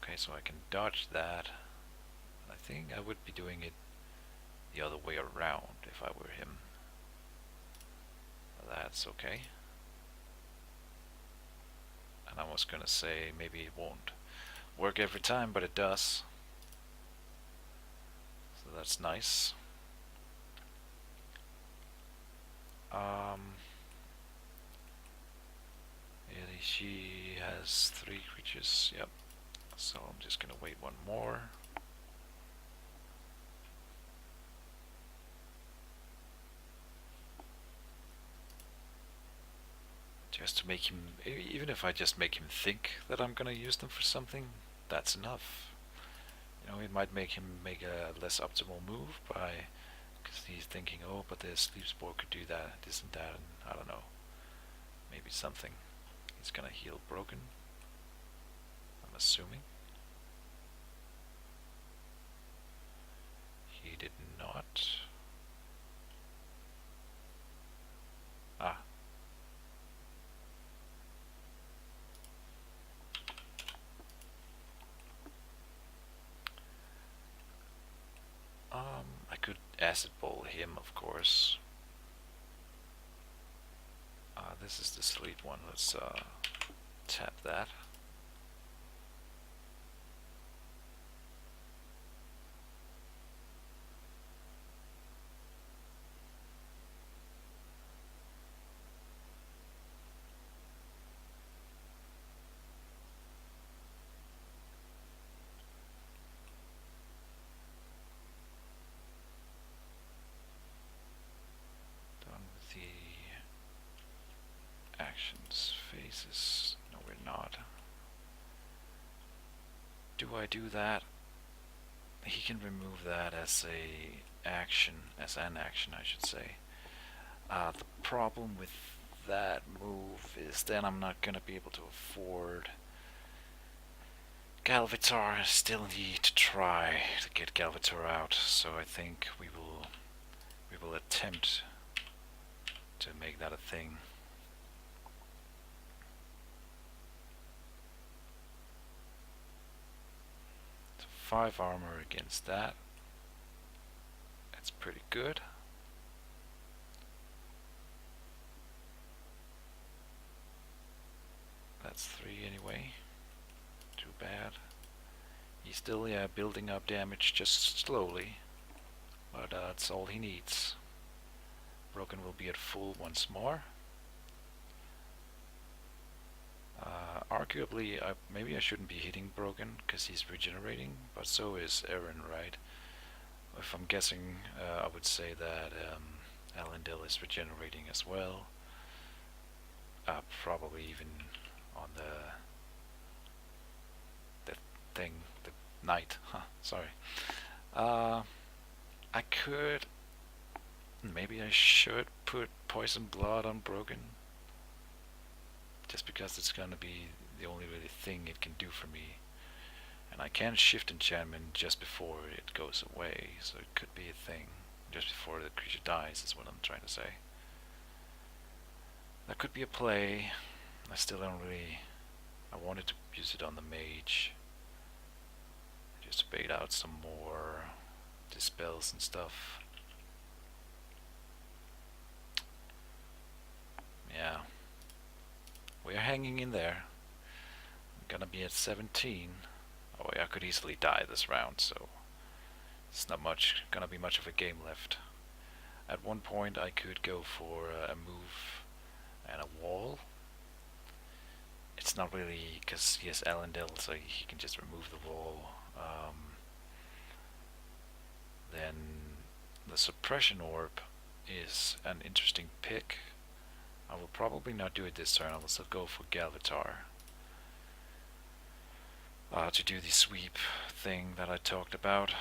Okay, so I can dodge that. I think I would be doing it the other way around if I were him. That's okay. And I was gonna say maybe it won't work every time, but it does. So that's nice. She has 3 creatures, yep. So I'm just gonna wait one more. Just to make him, even if I just make him think that I'm gonna use them for something, that's enough. You know, it might make him make a less optimal move by, because he's thinking, oh, but the sleep spore could do that, this and that, and I don't know. Maybe something. He's gonna heal broken, I'm assuming. He did not. Ah. I could acid ball him, of course. This is the sleep one. Let's tap that. Done with the actions, phases. No, we're not. Do I do that? He can remove that as a action, as an action, I should say. The problem with that move is then I'm not gonna be able to afford Galvatar. I still need to try to get Galvatar out, so I think we will attempt to make that a thing. So 5 armor against that. That's pretty good. That's 3 anyway. Too bad. He's still, yeah, building up damage just slowly. But that's all he needs. Broken will be at full once more. Arguably, maybe I shouldn't be hitting Broken because he's regenerating, but so is Aaron, right? If I'm guessing, I would say that Elendil is regenerating as well. Probably even on the thing, the knight. Sorry. I could. Maybe I should put Poison Blood on Broken. Just because it's gonna be the only really thing it can do for me. And I can shift enchantment just before it goes away, so it could be a thing. Just before the creature dies is what I'm trying to say. That could be a play. I still don't really. I wanted to use it on the Mage. Just to bait out some more dispels and stuff. Yeah. We're hanging in there. I'm gonna be at 17. Oh yeah, I could easily die this round, so it's not gonna be much of a game left. At one point I could go for a move and a wall. It's not really, because he has Elendil, so he can just remove the wall. Then the suppression orb is an interesting pick. I will probably not do it this turn. I'll still go for Galvatar to do the sweep thing that I talked about.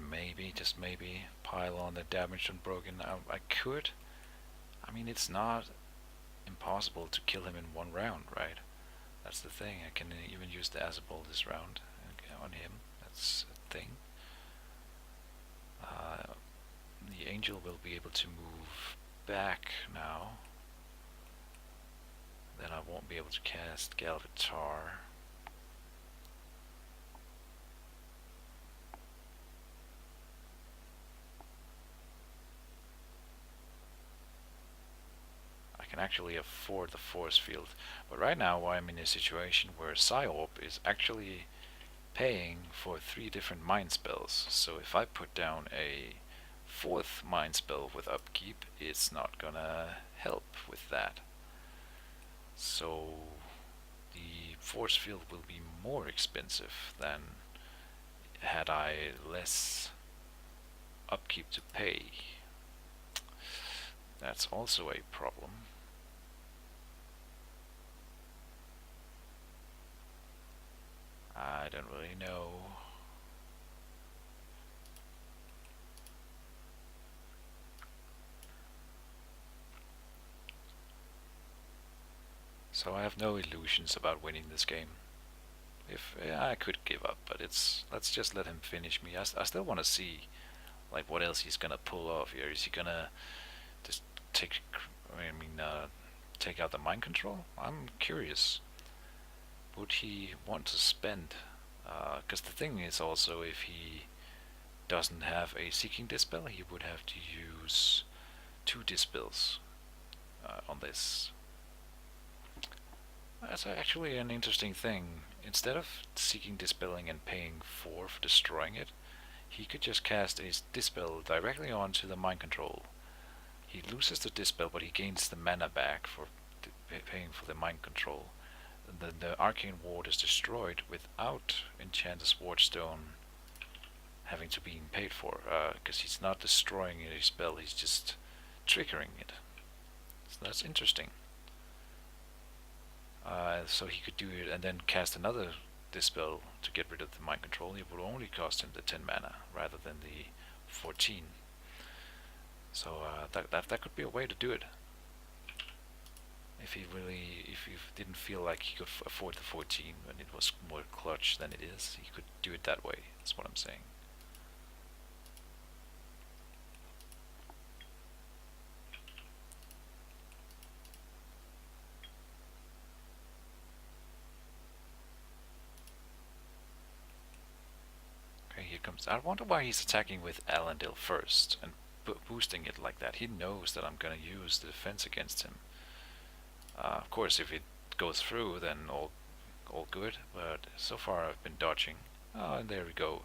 maybe, just maybe, pile on the damage on Broken. I could. I mean, it's not impossible to kill him in one round, right? That's the thing. I can even use the Azabol this round on him. That's a thing. The Angel will be able to move back now. Then I won't be able to cast Galvatar. I can actually afford the force field, but right now I'm in a situation where Psyorb is actually paying for 3 different mind spells. So if I put down a 4th mind spell with upkeep, it's not gonna help with that. So the force field will be more expensive than had I less upkeep to pay. That's also a problem. I don't really know. So I have no illusions about winning this game. If I could give up, but let's just let him finish me. I still want to see like what else he's gonna pull off here. Is he gonna just take? Take out the mind control? I'm curious. Would he want to spend? Because the thing is also, if he doesn't have a Seeking Dispel, he would have to use 2 Dispels on this. That's actually an interesting thing. Instead of Seeking Dispelling and paying 4 for destroying it, he could just cast a Dispel directly onto the Mind Control. He loses the Dispel, but he gains the mana back for paying for the Mind Control. The Arcane Ward is destroyed without Enchanter's Wardstone having to be paid for, because he's not destroying a spell, he's just triggering it. So that's interesting. So he could do it and then cast another Dispel to get rid of the Mind Control. It would only cost him the 10 mana rather than the 14. So that could be a way to do it. If he didn't feel like he could afford the 14 when it was more clutch than it is, he could do it that way. That's what I'm saying. Here comes. I wonder why he's attacking with Alandil first and boosting it like that. He knows that I'm gonna use the defense against him. Of course, if it goes through, then all good. But so far, I've been dodging. Oh, and there we go.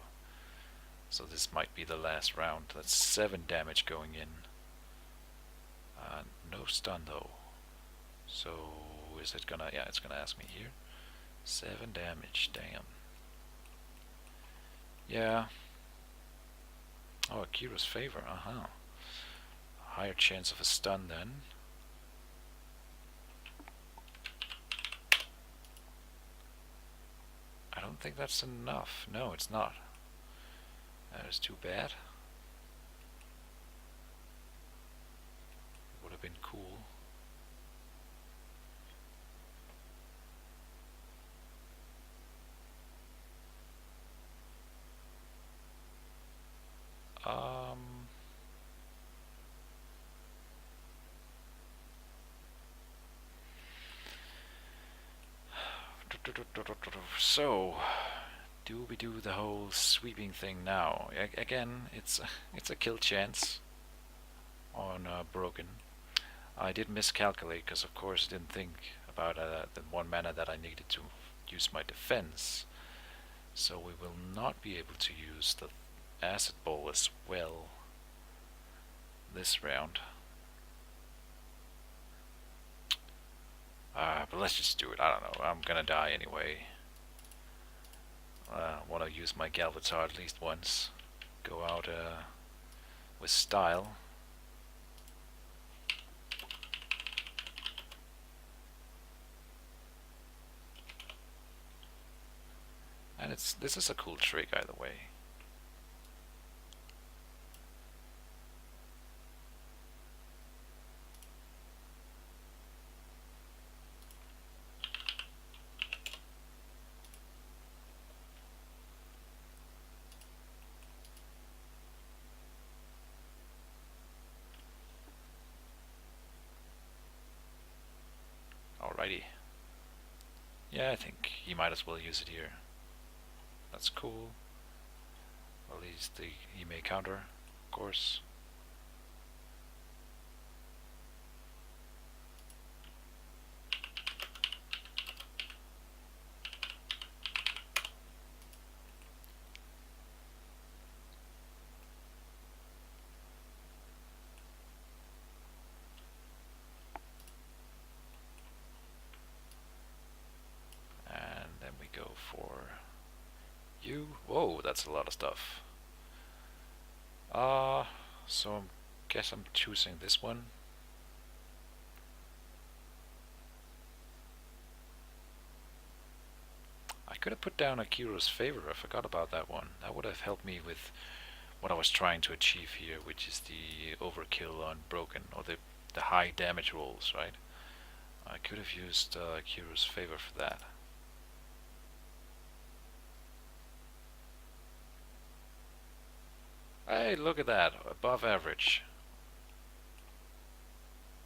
So this might be the last round. That's 7 damage going in. No stun though. So is it gonna? Yeah, it's gonna ask me here. 7 damage. Damn. Yeah. Oh, Akira's favor. Higher chance of a stun then. I don't think that's enough. No, it's not. That is too bad. Would have been cool. So, do we do the whole sweeping thing now? Again, it's a kill chance on Broken. I did miscalculate because, of course, I didn't think about the 1 mana that I needed to use my defense. So we will not be able to use the Acid Ball as well this round. But let's just do it. I don't know. I'm gonna die anyway. Want to use my Galvatar at least once. Go out with style. And this is a cool trick either way. Alrighty. Yeah, I think he might as well use it here. That's cool. At least he may counter, of course. And then we go for you. Whoa, that's a lot of stuff. So I guess I'm choosing this one. I could have put down Akiro's favor. I forgot about that one. That would have helped me with what I was trying to achieve here, which is the overkill on broken, or the high damage rolls, right? I could have used Akiro's favor for that. Hey, look at that, above average.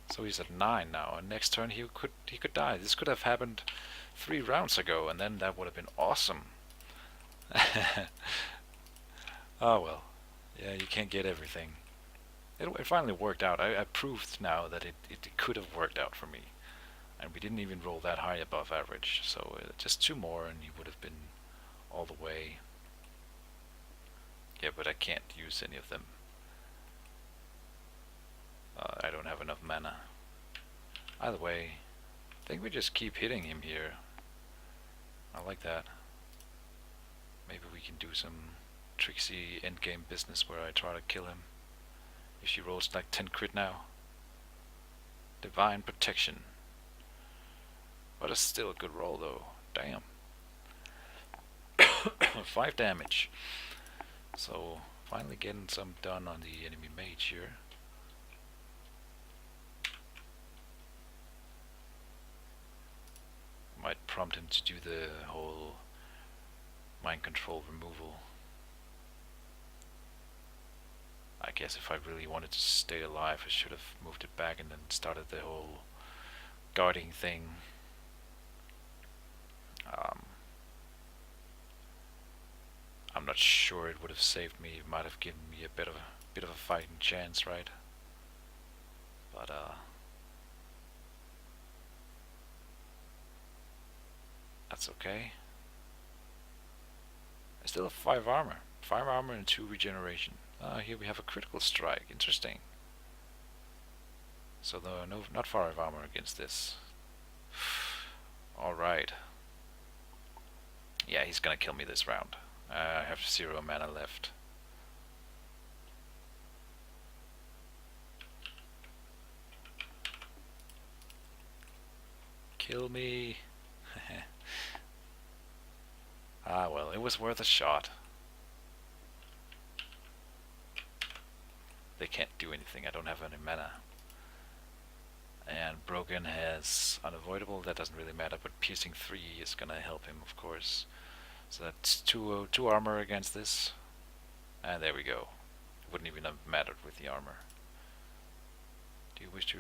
So he's at 9 now, and next turn he could die. This could have happened 3 rounds ago, and then that would have been awesome. Oh well, yeah, you can't get everything. It finally worked out. I proved now that it could have worked out for me, and we didn't even roll that high above average. So just 2 more, and he would have been all the way. Yeah, but I can't use any of them. I don't have enough mana. Either way, I think we just keep hitting him here. I like that. Maybe we can do some tricksy endgame business where I try to kill him. If she rolls like 10 crit now. Divine Protection. But it's still a good roll though. Damn. 5 damage. So finally getting some done on the enemy mage here. Might prompt him to do the whole mind control removal. I guess if I really wanted to stay alive, I should have moved it back and then started the whole guarding thing. I'm not sure it would have saved me. It might have given me a bit of a fighting chance, right? But that's okay. I still have 5 armor. 5 armor and 2 regeneration. Here we have a critical strike. Interesting. So no, not 5 armor against this. Alright. Yeah, he's gonna kill me this round. I have 0 mana left. Kill me. Ah well, it was worth a shot. They can't do anything, I don't have any mana. And Broken has Unavoidable, that doesn't really matter, but Piercing 3 is gonna help him, of course. So that's 2 armor against this. And there we go. It wouldn't even have mattered with the armor. Do you wish to?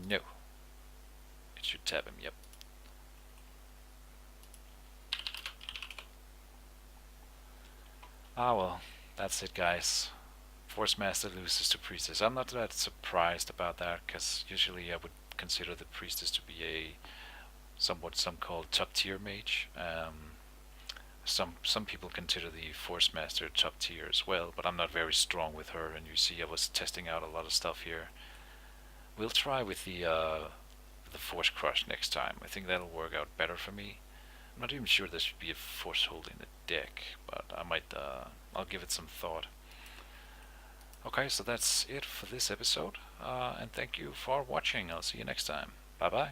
No. It should tap him, yep. Ah well, that's it guys. Forcemaster loses to Priestess. I'm not that surprised about that, because usually I would consider the Priestess to be a somewhat some call top tier mage. Some people consider the Forcemaster top tier as well, but I'm not very strong with her, and you see I was testing out a lot of stuff here. We'll try with the Force Crush next time. I think that'll work out better for me. I'm not even sure there should be a Force Hold in the deck, but I might, I'll give it some thought. Okay, so that's it for this episode, and thank you for watching. I'll see you next time. Bye bye.